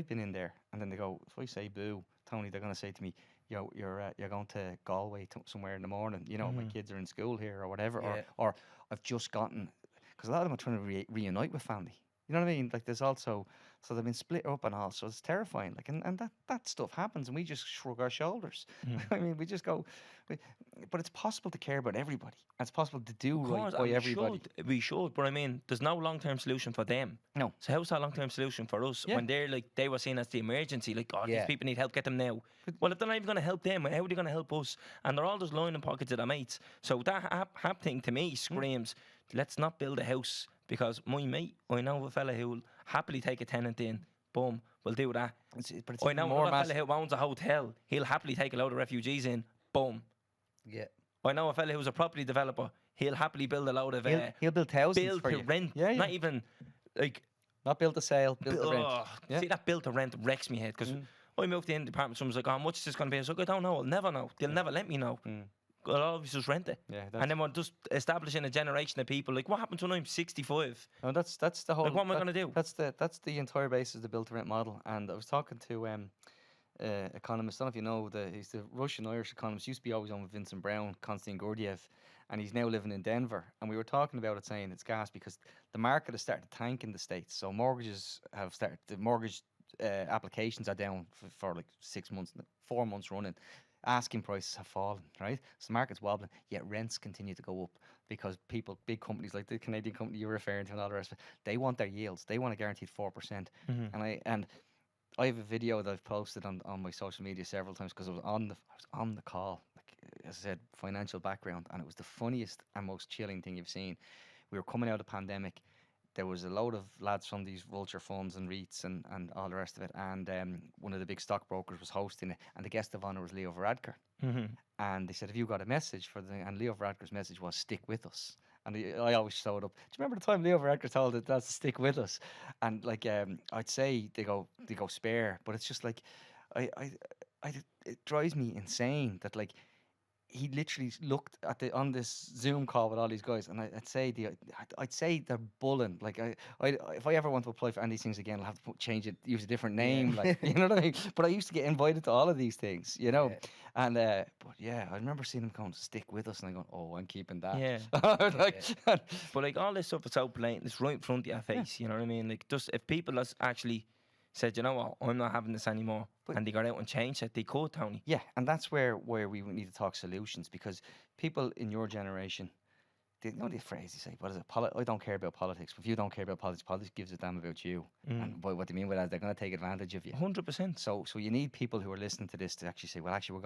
been in there, and then they go, if I say boo, Tony, they're going to say to me, you're going to Galway somewhere in the morning. My kids are in school here or whatever. Yeah. Or I've just gotten, because a lot of them are trying to reunite with family. You know what I mean? Like there's also, so they've been split up and all, so it's terrifying. Like, and that stuff happens, and we just shrug our shoulders. I mean, we just go, but it's possible to care about everybody. And it's possible to do right by everybody. We should, but I mean, there's no long-term solution for them. No. So how's that long-term solution for us when they were seen as the emergency? Like, these people need help, get them now. Well, if they're not even going to help them, how are they going to help us? And they're all just lining pockets of their mates. So that hap thing to me screams, let's not build a house. Because my mate, I know a fella who'll happily take a tenant in. Boom, we'll do that. I know another fella who owns a hotel. He'll happily take a load of refugees in. Boom. Yeah. I know a fella who's a property developer. He'll happily build a load of... He'll build houses build for to you. rent. Yeah. Not even, like... Not build to sale, build to rent. See, that build to rent wrecks me head. Because I moved in the apartment, someone's like, how much is this going to be? I was like, I don't know. I'll never know. They'll never let me know. I'll always just rent it. Yeah, and then we're just establishing a generation of people. Like, what happens when I'm 65? No, that's the whole. Like, what am I going to do? That's the entire basis of the build to rent model. And I was talking to economist. I don't know if you know, he's the Russian-Irish economist. Used to be always on with Vincent Brown, Konstantin Gurdjieff, and he's now living in Denver. And we were talking about it, saying it's gas because the market has started to tank in the States. So mortgages have started. The mortgage applications are down for like 6 months, 4 months running. Asking prices have fallen, right? So the market's wobbling, yet rents continue to go up because big companies like the Canadian company you're referring to and all the rest of it, they want their yields. They want a guaranteed 4%. And I have a video that I've posted on my social media several times because I was on the call, like, as I said, financial background, and it was the funniest and most chilling thing you've seen. We were coming out of pandemic. There was a load of lads from these vulture funds and REITs and all the rest of it, and one of the big stockbrokers was hosting it, and the guest of honour was Leo Varadkar. And they said, have you got a message for the... And Leo Varadkar's message was, stick with us. And I always showed up. Do you remember the time Leo Varadkar told it that's to stick with us? And like, I'd say they go spare, but it's just like, it drives me insane that like, he literally looked at on this Zoom call with all these guys, and I'd say they're bulling. Like if I ever want to apply for any of these things again, I'll have to change it, use a different name. Like, you know what I mean? But I used to get invited to all of these things, Yeah. And but yeah, I remember seeing him going, stick with us, and I go, oh, I'm keeping that. Yeah. But like all this stuff is so blatant, it's right in front of your face. You know what I mean? Like, just if people actually said, you know what, I'm not having this anymore, and they got out and changed it, they could, Tony. Yeah, and that's where we need to talk solutions, because people in your generation, you know the phrase you say, what is it? I don't care about politics. If you don't care about politics, politics gives a damn about you. And what they mean by that, they're going to take advantage of you. 100%. So you need people who are listening to this to actually say, well, actually,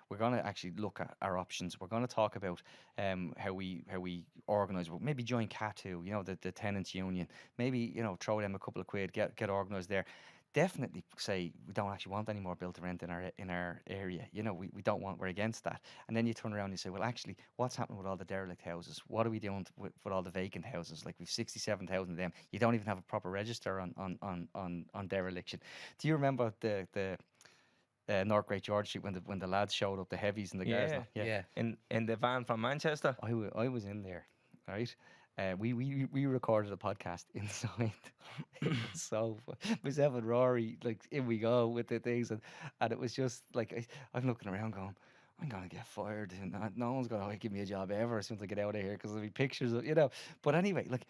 we're gonna actually look at our options. We're going to talk about how we organise. Maybe join CATU, you know, the tenants union. Maybe, you know, throw them a couple of quid, get organised there. Definitely say we don't actually want any more build to rent in our area. You know, we don't want, we're against that. And then you turn around and you say, well, actually, what's happening with all the derelict houses? What are we doing with all the vacant houses? Like, we've 67,000 of them. You don't even have a proper register on dereliction. Do you remember the North Great George Street when the lads showed up, the heavies and the guards? Yeah. In the van from Manchester. I was in there, right? We recorded a podcast inside. So myself and Rory, like, in we go with the things, and it was just like I'm looking around going, I'm gonna get fired, and no one's gonna give me a job ever as soon as I get out of here, because there'll be pictures of, you know. But anyway, like,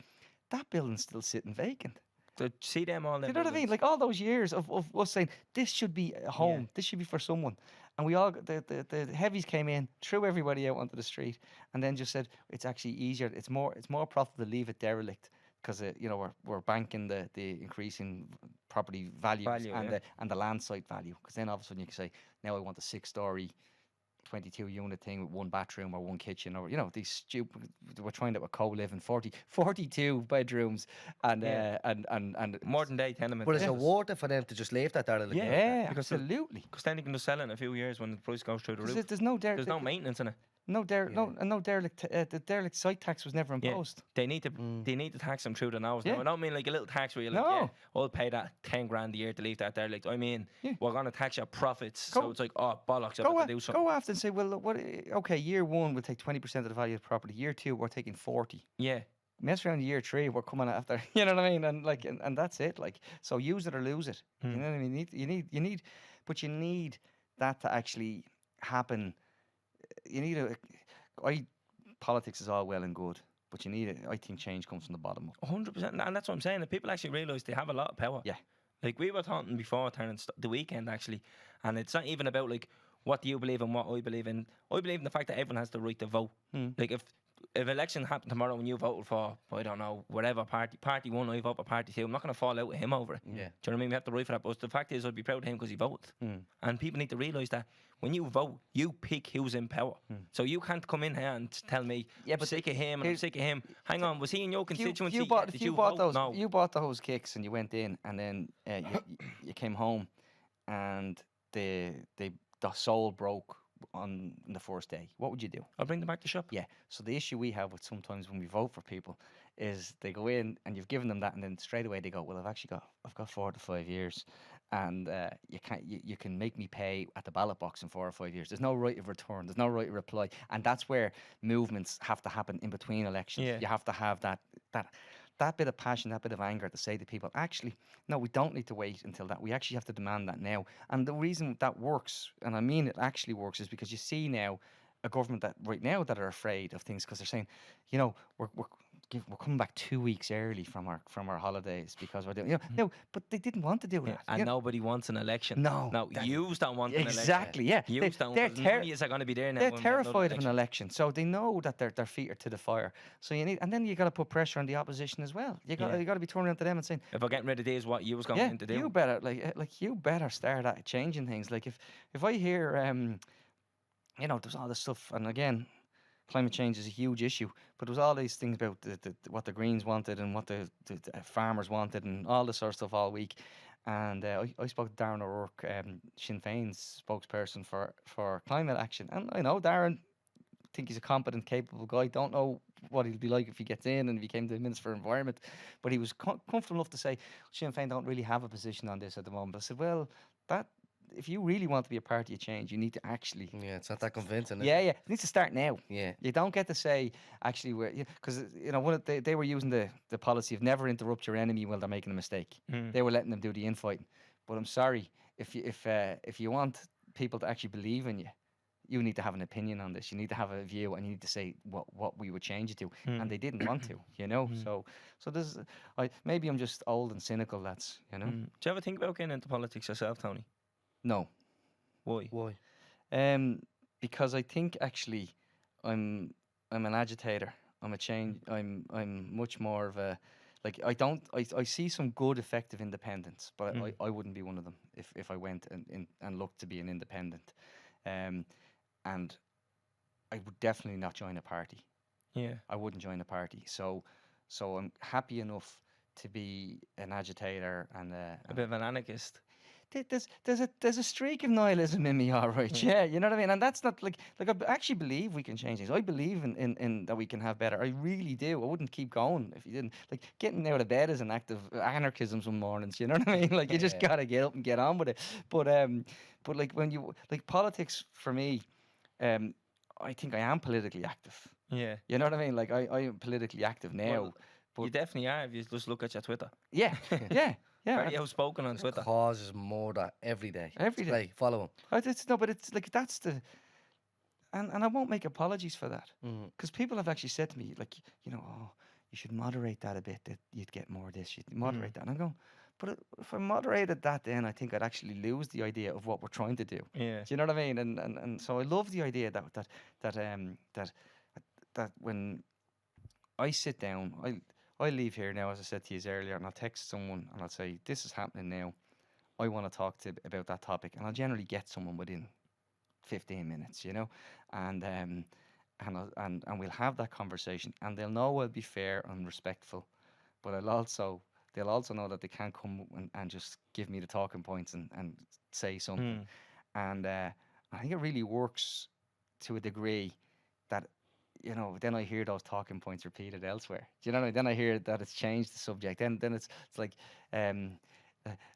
that building's still sitting vacant. To see them all. You know what I mean? Like, all those years of us saying this should be a home, this should be for someone, and we all the heavies came in, threw everybody out onto the street, and then just said it's actually easier. It's more profitable to leave it derelict, because you know, we're banking the increasing property values and the land site value. Because then all of a sudden you can say, now I want a 6-story 22 unit thing with 1 bathroom or 1 kitchen, or, you know, these stupid, we're trying to co-living 42 bedrooms and modern day tenement. But is it worth it for them to just leave that there? Yeah, absolutely. Because then you can just sell it in a few years when the price goes through the roof. There's no maintenance in it. No derelict. The derelict site tax was never imposed. They need to tax them through the nose. Yeah. Now, I don't mean like a little tax where you're like, I'll pay that 10 grand a year to leave that derelict. I mean, we're going to tax your profits. So it's like, oh, bollocks, I've got to do something. Go after and say, well, look, okay, year 1 we'll take 20% of the value of the property. Year 2 we're taking 40. Yeah. Mess around year 3, we're coming after. You know what I mean? And like, and that's it. Like, so use it or lose it. You know what I mean? You need that to actually happen. You need politics is all well and good, but you need it. I think change comes from the bottom up. 100%, and that's what I'm saying. That people actually realise they have a lot of power. Yeah. Like, we were talking before, the weekend actually, and it's not even about like what do you believe in, what I believe in. I believe in the fact that everyone has the right to vote. Like, if election happened tomorrow and you voted for, I don't know, whatever party 1, I vote for party 2, I'm not going to fall out with him over it. Yeah. Do you know what I mean? We have the right for that. But the fact is, I'd be proud of him because he voted. And people need to realise that when you vote, you pick who's in power. So you can't come in here and tell me, I'm sick of him and I'm sick of him. Hang on, was he in your constituency? If you bought those kicks and you went in, and then you came home and the soul broke on the first day, what would you do? I'll bring them back to shop. Yeah. So the issue we have with sometimes when we vote for people is they go in and you've given them that, and then straight away they go, well, I've got 4 to 5 years, and you can make me pay at the ballot box in 4 or 5 years. There's no right of return. There's no right of reply, and that's where movements have to happen in between elections. Yeah. You have to have that bit of passion, that bit of anger to say to people, actually, no, we don't need to wait until that. We actually have to demand that now. And the reason that works, and I mean it actually works, is because you see now a government that right now that are afraid of things, because they're saying, you know, we're coming back 2 weeks early from our holidays because we're doing, you know, no, but they didn't want to do that. And nobody wants an election. No, you don't want an election. Exactly, yeah. You don't. None of you are going to be there now. They're terrified of an election, so they know that their feet are to the fire. So and then you got to put pressure on the opposition as well. You got to be turning around to them and saying, if we're getting rid of these, what you was going to do? You better you better start changing things. Like, if I hear you know, there's all this stuff, and again, climate change is a huge issue, but there was all these things about what the Greens wanted and what the farmers wanted and all this sort of stuff all week. And I spoke to Darren O'Rourke, Sinn Féin's spokesperson for climate action. And I know Darren, I think he's a competent, capable guy. Don't know what he'll be like if he gets in and if he came to the Minister for Environment. But he was comfortable enough to say, Sinn Féin don't really have a position on this at the moment. I said, well, if you really want to be a party of change, you need to actually... Yeah, it's not that convincing. Yeah, it needs to start now. Yeah. You don't get to say, actually, because, you know, they were using the policy of never interrupt your enemy while they're making a mistake. They were letting them do the infighting. But I'm sorry, if you want people to actually believe in you, you need to have an opinion on this. You need to have a view, and you need to say what we would change it to. And they didn't want to, you know. So there's, maybe I'm just old and cynical. That's, you know. Do you ever think about getting into politics yourself, Tony? No. Why? Because I think actually, I'm an agitator. I'm a change. I'm much more of a, like, I see some good effective independents, but I wouldn't be one of them if I went and looked to be an independent. And I would definitely not join a party. Yeah. I wouldn't join a party. So I'm happy enough to be an agitator and A bit of an anarchist. There's a streak of nihilism in me, all right. Yeah, you know what I mean. And that's not like I actually believe we can change things. I believe in that we can have better. I really do. I wouldn't keep going if you didn't. Like, getting out of bed is an act of anarchism some mornings. You know what I mean? Like, you just gotta get up and get on with it. But like, when you, like, politics for me, I think I am politically active. Yeah. You know what I mean? Like, I am politically active now. Well, you definitely are if you just look at your Twitter. Yeah. Very outspoken on Twitter. Causes murder every day. Every day. Like, follow him. But it's like, that's the, and I won't make apologies for that, because people have actually said to me, like, you know, oh, you should moderate that a bit, that you'd get more of this. You'd moderate that, and I'm going, but if I moderated that, then I think I'd actually lose the idea of what we're trying to do. Yeah. Do you know what I mean? And so I love the idea that when I sit down, I leave here now, as I said to you earlier, and I'll text someone and I'll say, this is happening now. I want to talk to about that topic, and I'll generally get someone within 15 minutes, you know, and we'll have that conversation, and they'll know I'll be fair and respectful, but they'll also know that they can't come and just give me the talking points and say something. And I think it really works to a degree that, you know, then I hear those talking points repeated elsewhere. Do you know what I mean? Then I hear that it's changed the subject. Then it's like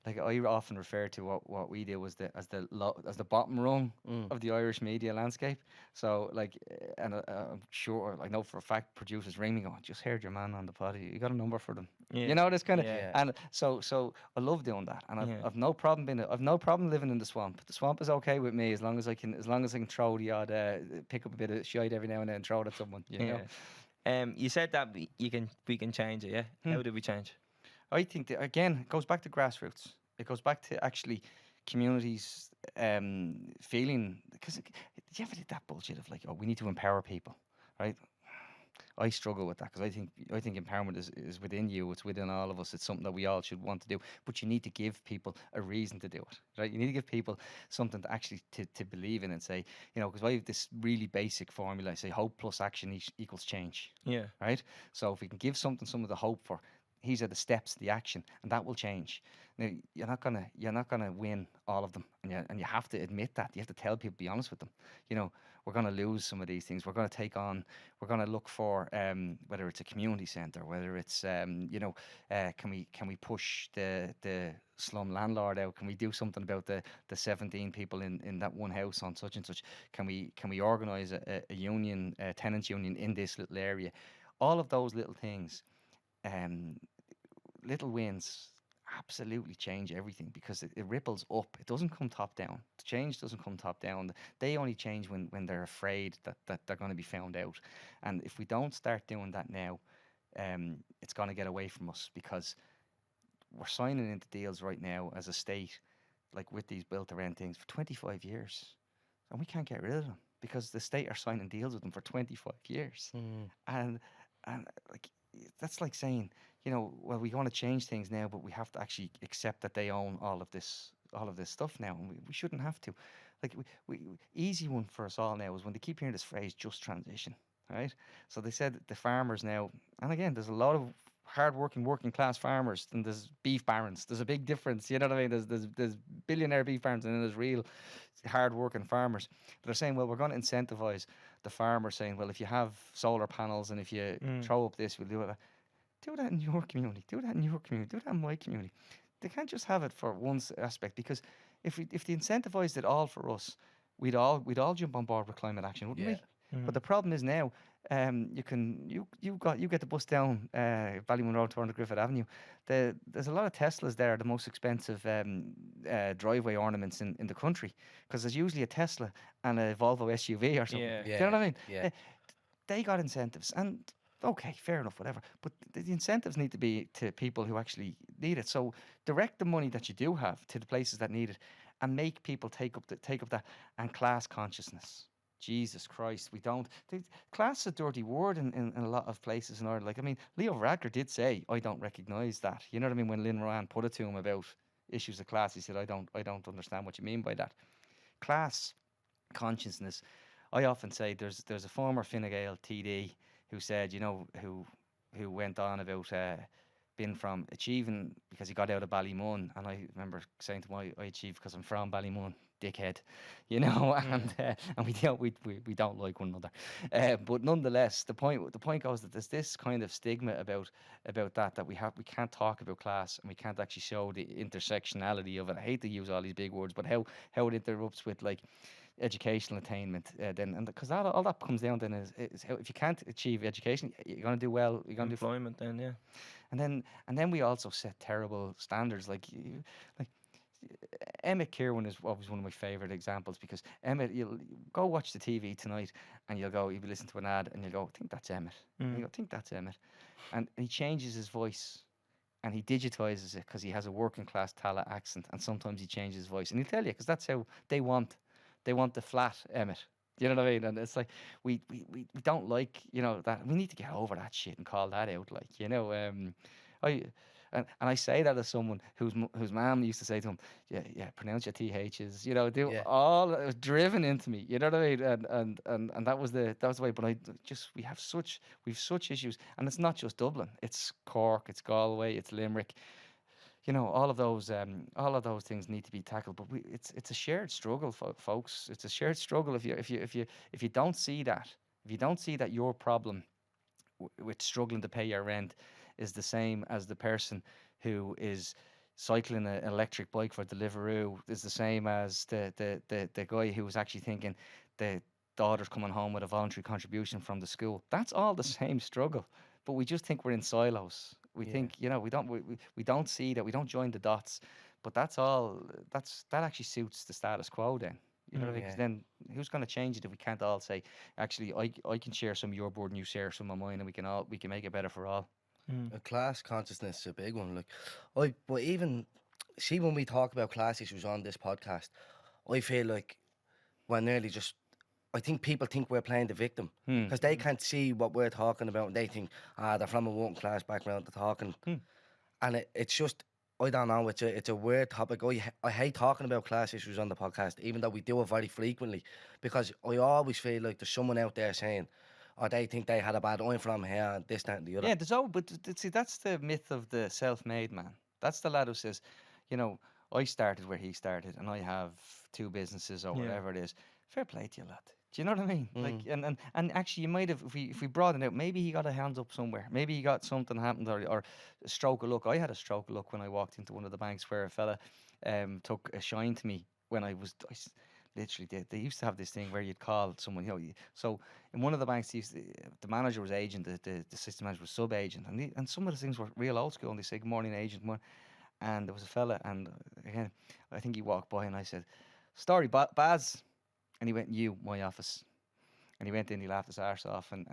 I often refer to what we do as the bottom rung of the Irish media landscape. So, like, and I'm sure, I know for a fact, producers ring me going, just heard your man on the pod. You got a number for them? Yeah. You know, this kind of. Yeah. And so I love doing that, and I've no problem I've no problem living in the swamp. The swamp is okay with me as long as I can throw the odd pick up a bit of shite every now and then and throw it at someone. You know. You said that we can change it. Yeah. How do we change? I think that, again, it goes back to grassroots. It goes back to actually communities feeling, because do you ever did that bullshit of, like, oh, we need to empower people, right? I struggle with that, because I think empowerment is within you. It's within all of us. It's something that we all should want to do. But you need to give people a reason to do it, right? You need to give people something to actually to believe in, and say, you know, because I have this really basic formula. I say hope plus action equals change. Yeah. Right. So if we can give something to hope for, these are the steps, the action, and that will change. Now, you're not gonna win all of them, and you have to admit that. You have to tell people, be honest with them. You know, we're gonna lose some of these things. We're gonna look for whether it's a community centre, whether it's you know, can we push the slum landlord out? Can we do something about the 17 people in that one house on such and such? Can we organise a union, a tenants union in this little area? All of those little things. Little wins absolutely change everything, because it ripples up. It doesn't come top down. The change doesn't come top down. They only change when they're afraid that they're going to be found out. And if we don't start doing that now, it's going to get away from us, because we're signing into deals right now as a state, like with these built-to-rent things, for 25 years. And we can't get rid of them, because the state are signing deals with them for 25 years. And like, that's like saying, you know, well, we want to change things now, but we have to actually accept that they own all of this stuff now, and we shouldn't have to. Like, we easy one for us all now is when they keep hearing this phrase, just transition, right? So they said that the farmers now, and again, there's a lot of hard-working, working-class farmers, and there's beef barons. There's a big difference, you know what I mean? There's billionaire beef barons, and then there's real hard-working farmers. But they're saying, well, we're going to incentivize the farmer, saying, well, if you have solar panels and if you throw up this, we'll do it. Do that in your community. Do that in your community. Do that in my community. They can't just have it for one aspect, because if they incentivized it all for us, we'd all jump on board with climate action, wouldn't we? But the problem is now, you get the bus down Ballymun Road to Griffith Avenue. There's a lot of Teslas there, the most expensive driveway ornaments in the country, because there's usually a Tesla and a Volvo SUV or something. Yeah. Do you know what I mean? Yeah. They got incentives, and okay, fair enough, whatever. But the incentives need to be to people who actually need it. So direct the money that you do have to the places that need it, and make people take up that and class consciousness. Jesus Christ, we don't. Class is a dirty word in a lot of places in Ireland. Like, I mean, Leo Varadkar did say, I don't recognise that. You know what I mean? When Lynn Moran put it to him about issues of class, he said, I don't understand what you mean by that. Class consciousness. I often say there's a former Fine Gael TD who said, you know, who went on about being from achieving because he got out of Ballymun, and I remember saying to him, I achieved because I'm from Ballymun, dickhead, you know, and we don't like one another, but nonetheless, the point goes that there's this kind of stigma about that we can't talk about class, and we can't actually show the intersectionality of it. I hate to use all these big words, but how it interrupts with like educational attainment, then, and because all that comes down then is how, if you can't achieve education, you're going to do well, you're going to do Employment then, yeah. and then we also set terrible standards, like Emmett Kirwan is always one of my favourite examples, because Emmett, you'll go watch the TV tonight and you'll be listening to an ad and you'll go, I think that's Emmett. And you go, I think that's Emmett. And he changes his voice and he digitises it because he has a working class Tala accent, and sometimes he changes his voice. And he'll tell you, because that's how they want the flat Emmett. You know what I mean? And it's like, we don't like, you know, that. We need to get over that shit and call that out, like, you know. And I say that as someone whose mum used to say to him, yeah, pronounce your THs, you know, all it was driven into me, you know what I mean? And that was the way. But we've such issues, and it's not just Dublin, it's Cork, it's Galway, it's Limerick. You know, all of those things need to be tackled. But it's a shared struggle, folks. It's a shared struggle. If you don't see that your problem with struggling to pay your rent is the same as the person who is cycling an electric bike for Deliveroo, is the same as the guy who was actually thinking the daughter's coming home with a voluntary contribution from the school. That's all the same struggle, but we just think we're in silos. We think, you know, we don't see that, we don't join the dots, but that actually suits the status quo then. You know, because then who's going to change it if we can't all say, actually, I can share some of your burden, you share some of mine, and we can make it better for all. A class consciousness is a big one. Like, but even see, when we talk about class issues on this podcast, I feel like we're nearly just. I think people think we're playing the victim because they can't see what we're talking about, and they think, they're from a working class background, they're talking, and it's just, I don't know, it's a weird topic. I hate talking about class issues on the podcast, even though we do it very frequently, because I always feel like there's someone out there saying, or they think they had a bad I'm from here and this, that and the other. Yeah, but see, that's the myth of the self-made man. That's the lad who says, you know, I started where he started and I have 2 businesses or whatever it is. Fair play to you, lad. Do you know what I mean? Like, and actually, you might have, if we broaden it out, maybe he got a hands up somewhere. Maybe he got something happened, or a stroke of luck. I had a stroke of luck when I walked into one of the banks where a fella took a shine to me when I literally did. They used to have this thing where you'd call someone, you know. So in one of the banks, the manager was agent, the system manager was sub-agent, and some of the things were real old school. And they say, good morning, agent. And there was a fella, and again, I think he walked by, and I said, story, Baz. And he went, my office. And he went in, he laughed his arse off, and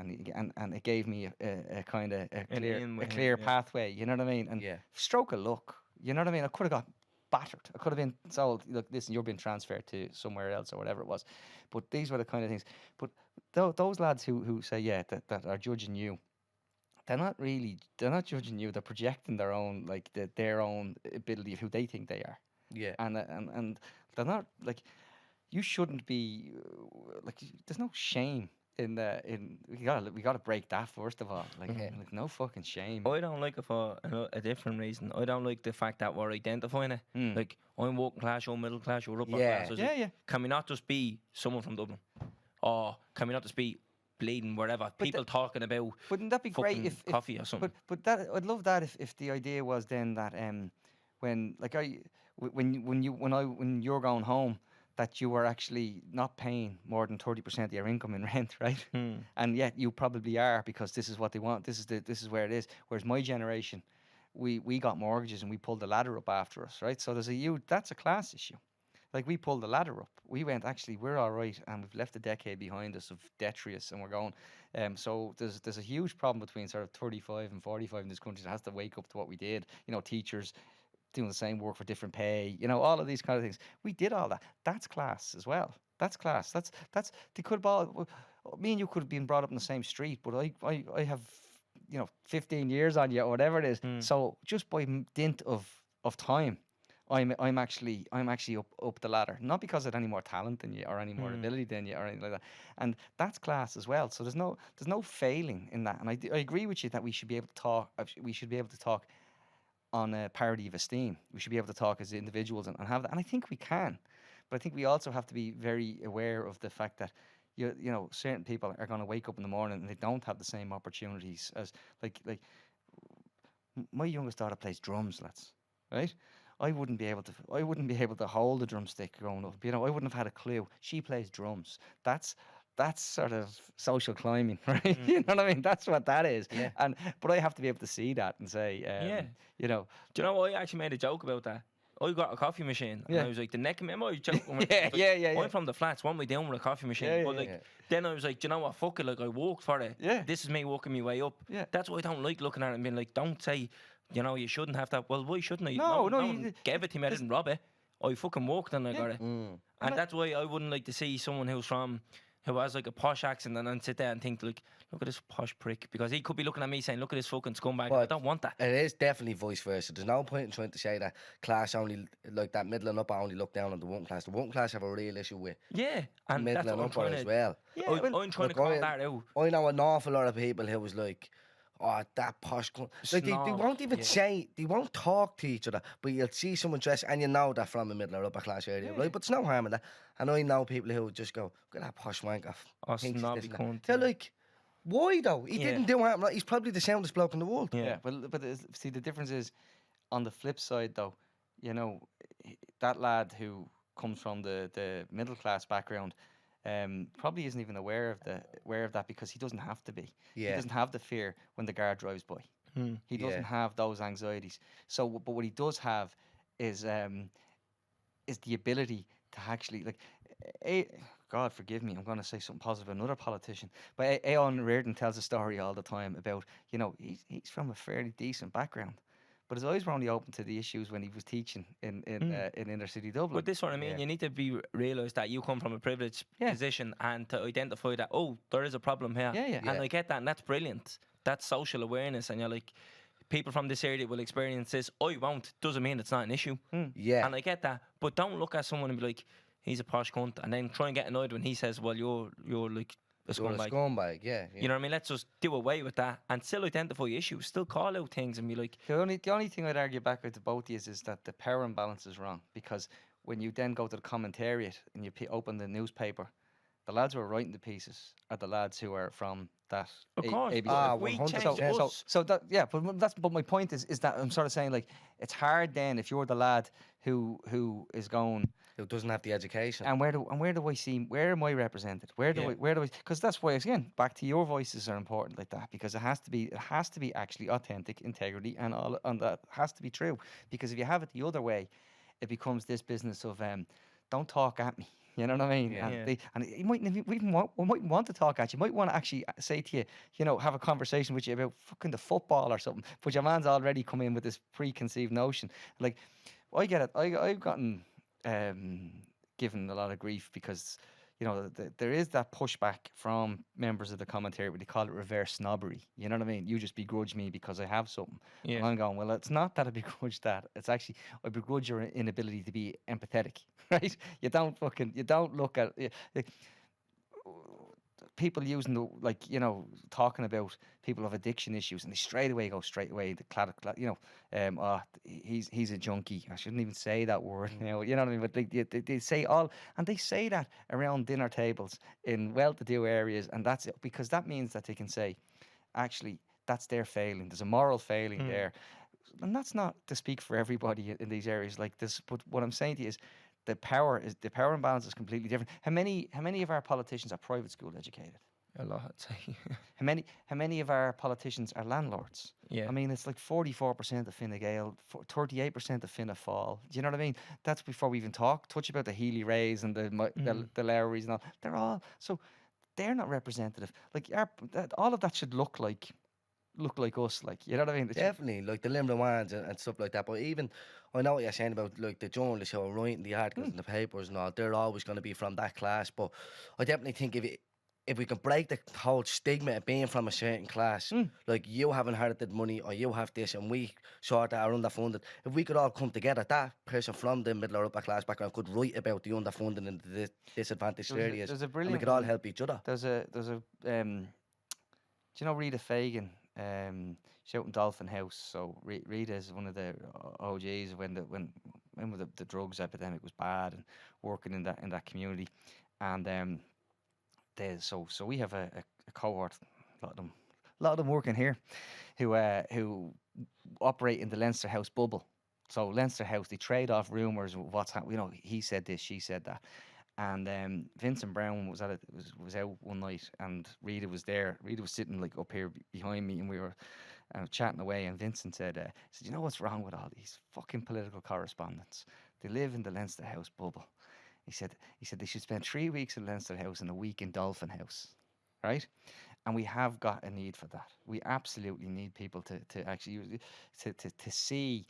it gave me a kind of a clear pathway, you know what I mean? And stroke of luck, you know what I mean? I could have got battered. I could have been told, look, listen, you're being transferred to somewhere else or whatever it was. But these were the kind of things. But those lads who say, that are judging you, they're not judging you. They're projecting their own, like their own ability of who they think they are. Yeah. And they're not, like, you shouldn't be, like, there's no shame in we gotta break that first of all. Like, like, no fucking shame. I don't like it for a different reason. I don't like the fact that we're identifying it. Like, I'm working class, you're middle class, you're upper class. Can we not just be someone from Dublin? Or can we not just be bleeding wherever? People talking about, wouldn't that be great if coffee or something? But that, I'd love that if the idea was then that when you're going home, that you are actually not paying more than 30% of your income in rent, right? And yet you probably are, because this is what they want. This is where it is. Whereas my generation, we got mortgages and we pulled the ladder up after us, right? So that's a class issue. Like, we pulled the ladder up. We went, actually, we're all right, and we've left a decade behind us of detritus, and we're going. So there's a huge problem between sort of 35 and 45 in this country that has to wake up to what we did. You know, teachers doing the same work for different pay. You know, all of these kind of things. We did all that. That's class as well. That's class. That's they could have me and you could have been brought up in the same street, but I have, you know, 15 years on you or whatever it is. So just by dint of time, I'm actually up the ladder, not because I had any more talent than you or any more ability than you or anything like that. And that's class as well. So there's no failing in that. And I agree with you that we should be able to talk. We should be able to talk on a parity of esteem. We should be able to talk as individuals and have that. And I think we can, but I think we also have to be very aware of the fact that you know, certain people are going to wake up in the morning and they don't have the same opportunities as like my youngest daughter plays drums, lads, right? I wouldn't be able to hold a drumstick growing up. You know, I wouldn't have had a clue. She plays drums. That's sort of social climbing, right? You know what I mean? That's what that is. Yeah. But I have to be able to see that and say, you know. Do you know, I actually made a joke about that. I got a coffee machine, and I was like, the neck of me, am I joking? Yeah. I'm from the flats, one way down with a coffee machine. But like, then I was like, do you know what, fuck it, like, I worked for it. Yeah. This is me working my way up. Yeah. That's why I don't like looking at it and being like, don't say, you know, you shouldn't have that. Well, why shouldn't I? No, one gave it to me, I didn't rob it. I fucking worked and I got it. And that's why I wouldn't like to see someone who has like a posh accent and then sit there and think like, look at this posh prick, because he could be looking at me saying, look at this fucking scumbag. I don't want that. It is definitely vice versa. There's no point in trying to say that class only, like that middle and upper only look down on the working class. The working class have a real issue with and middle that's and what upper I'm trying as to, well. I'm trying to call that out. I know an awful lot of people who was like, oh, that posh cunt. Like, they won't even say, they won't talk to each other, but you'll see someone dressed, and you know they're from a middle or upper class area, right? But there's no harm in that. And I know people who would just go, look at that posh wanker. Oh, snobby cunt. They're like, why though? He didn't do harm. He's probably the soundest bloke in the world. Yeah, but see, the difference is, on the flip side though, you know, that lad who comes from the middle class background, probably isn't even aware of that, because he doesn't have to be. He doesn't have the fear when the guard drives by. He doesn't have those anxieties. So, but what he does have is the ability to actually, like, God forgive me, I'm going to say something positive. Another politician, but Aon Reardon tells a story all the time about, you know, he's from a fairly decent background, but his eyes were only open to the issues when he was teaching in inner city Dublin. But this is what I mean. You need to realise that you come from a privileged position, and to identify that, oh, there is a problem here. And I get that, and that's brilliant. That's social awareness, and you're like, people from this area will experience this. I won't. Doesn't mean it's not an issue. And I get that, but don't look at someone and be like, he's a posh cunt, and then try and get annoyed when he says, well, you're like a scumbag. Yeah. You know what I mean? Let's just do away with that and still identify issues, still call out things and be like... The only thing I'd argue back with both of you is that the power imbalance is wrong, because when you then go to the commentariat and you open the newspaper, the lads who are writing the pieces are the lads who are from that ABC. So that, yeah, but my point is that I'm sort of saying, like, it's hard then if you're the lad who is going, who doesn't have the education. And where do I see? Where am I represented? Where do I? Because that's why, again, back to your voices are important like that, because it has to be actually authentic, integrity, and that has to be true. Because if you have it the other way, it becomes this business of don't talk at me. You know what I mean? And you mightn't even want to talk at you. You might want to actually say to you, you know, have a conversation with you about fucking the football or something. But your man's already come in with this preconceived notion. Like, I get it. I've gotten given a lot of grief because, you know, there is that pushback from members of the commentary where they call it reverse snobbery. You know what I mean? You just begrudge me because I have something. And I'm going, well, it's not that I begrudge that. It's actually, I begrudge your inability to be empathetic, right? You don't look at... people using the, like, you know, talking about people of addiction issues, and they straight away you know, he's a junkie. I shouldn't even say that word now, you know what I mean? But they say all, and they say that around dinner tables in well-to-do areas, and that's it, because that means that they can say, actually, that's their failing. There's a moral failing there. And that's not to speak for everybody in these areas like this, but what I'm saying to you is, the power imbalance is completely different. How many of our politicians are private school educated? A lot, I'd say. How many of our politicians are landlords? Yeah. I mean, it's like 44% of Fine Gael, 38% of Fianna Fáil. Do you know what I mean? That's before we even touch about the Healy Rays and the Lowrys and all. They're all they're not representative. Like all of that should look like us. Like, you know what I mean? Definitely, like the Limerick ones and stuff like that. But even I know what you're saying about like the journalists who are writing the articles in the papers and all. They're always going to be from that class. But I definitely think if we can break the whole stigma of being from a certain class, like you have inherited money or you have this, and we sort of are underfunded. If we could all come together, that person from the middle or upper class background could write about the underfunding and the disadvantaged areas, there's a and we brilliant could all help each other. There's a do you know Rita Fagan? She's out in Dolphin House. So Rita is one of the OGs when the drugs epidemic was bad and working in that community, and so we have a cohort, a lot of them working here, who operate in the Leinster House bubble. So Leinster House, they trade off rumours of what's happening. You know, he said this, she said that. And Vincent Brown was out one night, and Rita was there. Rita was sitting like up here behind me, and we were chatting away. And Vincent said, "You know what's wrong with all these fucking political correspondents? They live in the Leinster House bubble." He said they should spend 3 weeks in Leinster House and a week in Dolphin House, right? And we have got a need for that. We absolutely need people to actually to see,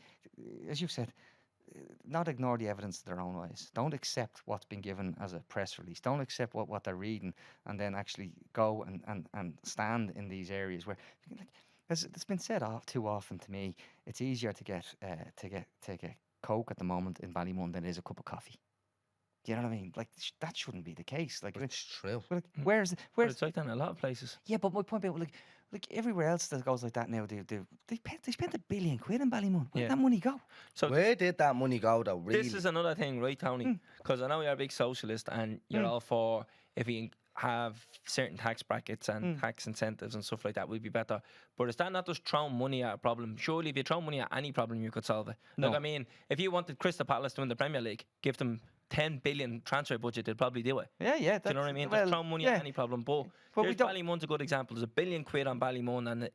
as you said, not ignore the evidence of their own eyes. Don't accept what's been given as a press release. Don't accept what they're reading, and then actually go and stand in these areas where, like, as it's been said too often to me, it's easier to get Coke at the moment in Ballymun than it is a cup of coffee. Do you know what I mean? Like, that shouldn't be the case. Like, it's true. Like, But where's it's like that in a lot of places. yeah? But my point being, like everywhere else that goes like that now, they spent £1 billion in Ballymun. Where did that money go? So Where did that money go, though? Really? this is another thing, right, Tony? Because I know you're a big socialist and you're all for if we have certain tax brackets and tax incentives and stuff like that, would be better. But is that not just throwing money at a problem? Surely if you throw money at any problem, you could solve it. No. Like, I mean, if you wanted Crystal Palace to win the Premier League, give them 10 billion transfer budget, they'd probably do it. Yeah. Do you know what I mean? Well, Just throw money at any problem. But we don't. Ballymun's a good example. There's £1 billion on Ballymun, and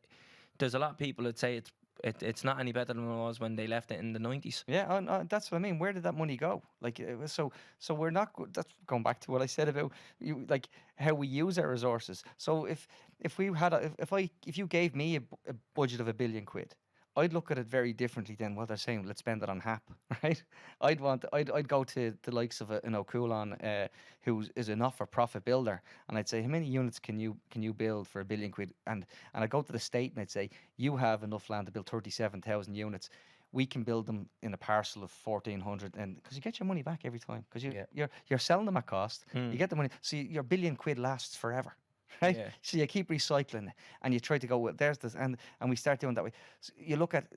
there's a lot of people that say it's not any better than it was when they left it in the 90s. Yeah, that's what I mean. Where did that money go? Like, so we're not. That's going back to what I said about like how we use our resources. So if we had if you gave me a budget of £1 billion, I'd look at it very differently than what they're saying. Let's spend it on HAP, right? I'd go to the likes of an O'Coulon, who is a not-for-profit builder, and I'd say, how many units can you build for £1 billion? And I'd go to the state and I'd say, you have enough land to build 37,000 units. We can build them in a parcel of 1,400, and because you get your money back every time, because you're selling them at cost, you get the money, so your £1 billion lasts forever. Right, so you keep recycling, and you try to go, well, there's this, and we start doing that way. So you look at,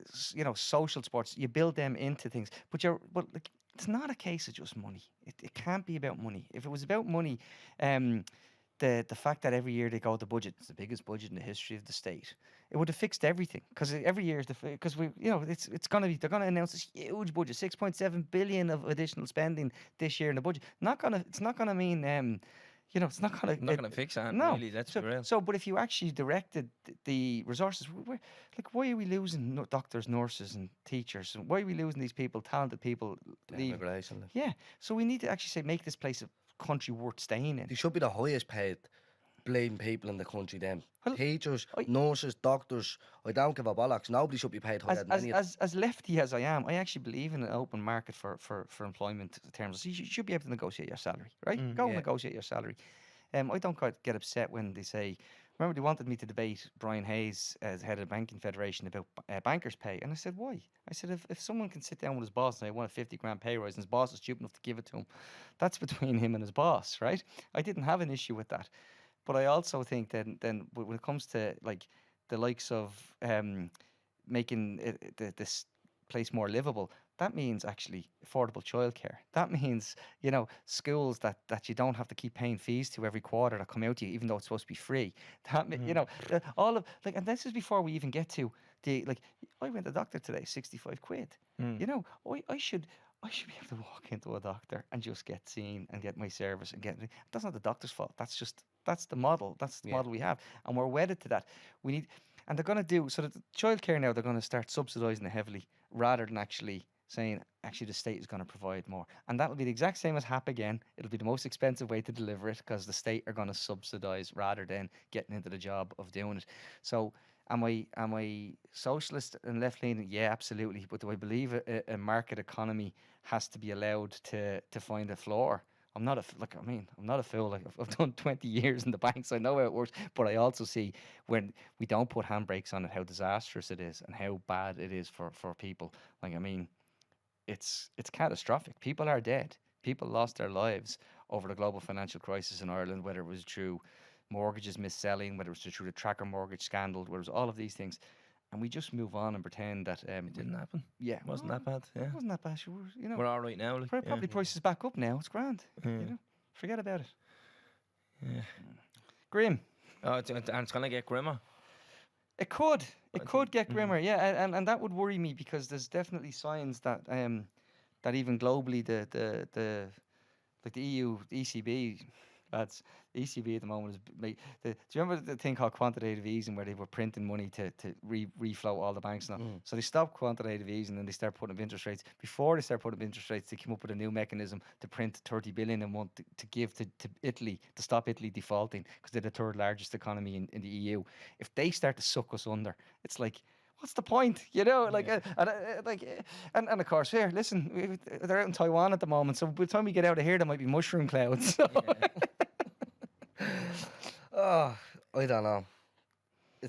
social sports, you build them into things, but like, it's not a case of just money. It can't be about money. If it was about money, the fact that every year they go, the budget, it's the biggest budget in the history of the state, it would have fixed everything. Because every year, because it's going to be, they're going to announce this huge budget, 6.7 billion of additional spending this year in the budget. It's not going to mean. It's not going to fix that. No. Really, let's be real. So, but if you actually directed the resources, why are we losing doctors, nurses, and teachers? And why are we losing these people, talented people? Immigration. Yeah. So we need to actually make this place a country worth staying in. They should be the highest paid bleeding people in the country then. Well, Teachers, nurses, doctors, I don't give a bollocks. Nobody should be paid higher than any of them. As lefty as I am, I actually believe in an open market for employment terms. So you should be able to negotiate your salary, right? Go negotiate your salary. I don't quite get upset when they say, remember they wanted me to debate Brian Hayes as head of the Banking Federation about bankers' pay. And I said, why? I said, if someone can sit down with his boss and say, I want a 50 grand pay rise, and his boss is stupid enough to give it to him, that's between him and his boss, right? I didn't have an issue with that. But I also think that then when it comes to like the likes of making this place more livable, that means actually affordable childcare. That means, schools that you don't have to keep paying fees to every quarter that come out to you, even though it's supposed to be free. That all of and this is before we even get to I went to the doctor today, 65 quid. I I should be able to walk into a doctor and just get seen and get my service and get. That's not the doctor's fault. That's the model. That's the model we have, and we're wedded to that. We need, and they're going to do so. That childcare now, they're going to start subsidising it heavily rather than actually saying actually the state is going to provide more, and that will be the exact same as HAP again. It'll be the most expensive way to deliver it because the state are going to subsidise rather than getting into the job of doing it. So am I socialist and left leaning? Yeah, absolutely. But do I believe a market economy has to be allowed to find a floor? I'm not a fool. Like I've done 20 years in the banks. I know how it works. But I also see when we don't put handbrakes on it, how disastrous it is and how bad it is for people. Like, I mean, it's catastrophic. People are dead. People lost their lives over the global financial crisis in Ireland, whether it was through mortgages mis-selling, whether it was through the tracker mortgage scandal, whether it was all of these things. And we just move on and pretend that It didn't happen. yeah, Wasn't that bad? Yeah. it wasn't that bad. Sure, you know, We're all right now. Like, property prices back up now. It's grand. Yeah. You know, forget about it. Yeah. Grim. Oh, and it's going to get grimmer. It could. It could get grimmer. Yeah, and that would worry me because there's definitely signs that that even globally the like the EU, the ECB, lads, the ECB at the moment is do you remember the thing called quantitative easing where they were printing money to refloat all the banks now? So they stopped quantitative easing and then they start putting up interest rates. Before they start putting up interest rates, they came up with a new mechanism to print 30 billion a month to give to Italy to stop Italy defaulting because they're the third largest economy in the EU. If they start to suck us under, it's like, what's the point? You know, like, and of course, here, listen, they're out in Taiwan at the moment, so by the time we get out of here, there might be mushroom clouds. So. Oh, I don't know.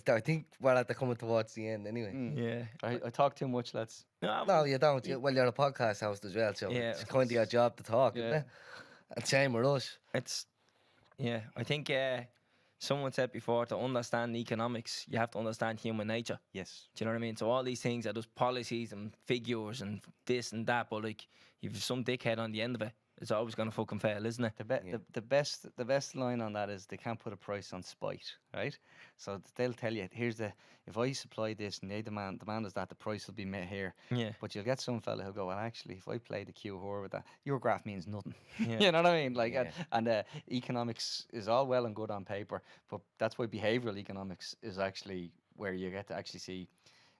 I think we're at the coming towards the end anyway. Yeah. I talk too much, lads. No, you don't. Well, you're a podcast host as well, so Yeah, it's kind of your job to talk, isn't it? And same with us. I think someone said before, to understand economics, you have to understand human nature. Yes. Do you know what I mean? So all these things are just policies and figures and this and that, but like, if you've some dickhead on the end of it, it's always going to fucking fail, isn't it? The best line on that is they can't put a price on spite, right? So they'll tell you, if I supply this and they demand is that, the price will be met here. Yeah. But you'll get some fella who'll go, well, actually, if I play the Q whore with that, your graph means nothing. Yeah. You know what I mean? Like, and economics is all well and good on paper, but that's why behavioral economics is actually where you get to actually see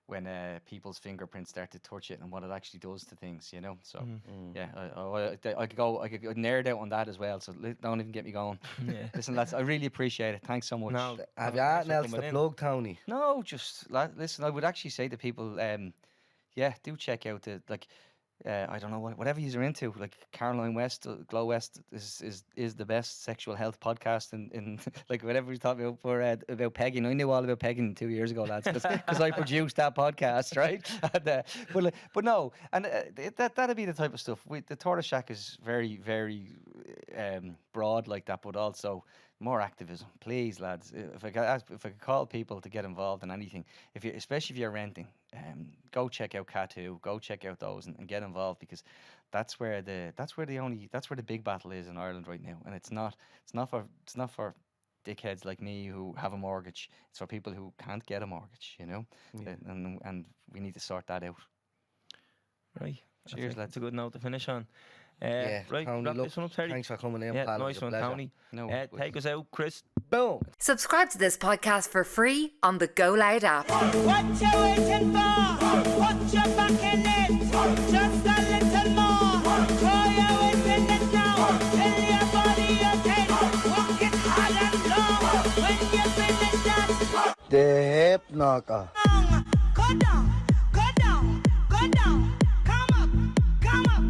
when people's fingerprints start to touch it and what it actually does to things, you know. So yeah, I could go nerd out on that as well. So don't even get me going. Yeah. Listen, lads, I really appreciate it. Thanks so much. No, Have you anything else to plug, Tony? No, just listen. I would actually say to people, yeah, do check out I don't know whatever you're into. Like Caroline West, Glow West is the best sexual health podcast in like whatever we talked about pegging. I knew all about pegging 2 years ago, lads, because I produced that podcast, right? And, but no, and that'd be the type of stuff. The Tortoise Shack is very very broad like that, but also more activism, please, lads. If I could call people to get involved in anything, especially if you're renting, go check out Cat2, go check out those and get involved, because that's where the big battle is in Ireland right now, and it's not for dickheads like me who have a mortgage. It's for people who can't get a mortgage, you know, and we need to sort that out. Right. Cheers, lads. That's a good note to finish on. Yeah, right, Tony, wrap look, this one up, Terry. thanks for coming in, Yeah, pal. nice It was a one, pleasure. Tony. No, Take us out, Chris. Boom. Subscribe to this podcast for free on the Go Loud app. What you waiting for? Put your back in it. Just a little more. Throw your weight in it now. Tell your body you're dead. Walk it hard and long. When you finish that, The hip knocker. go down, go down, go down. Come up, come up.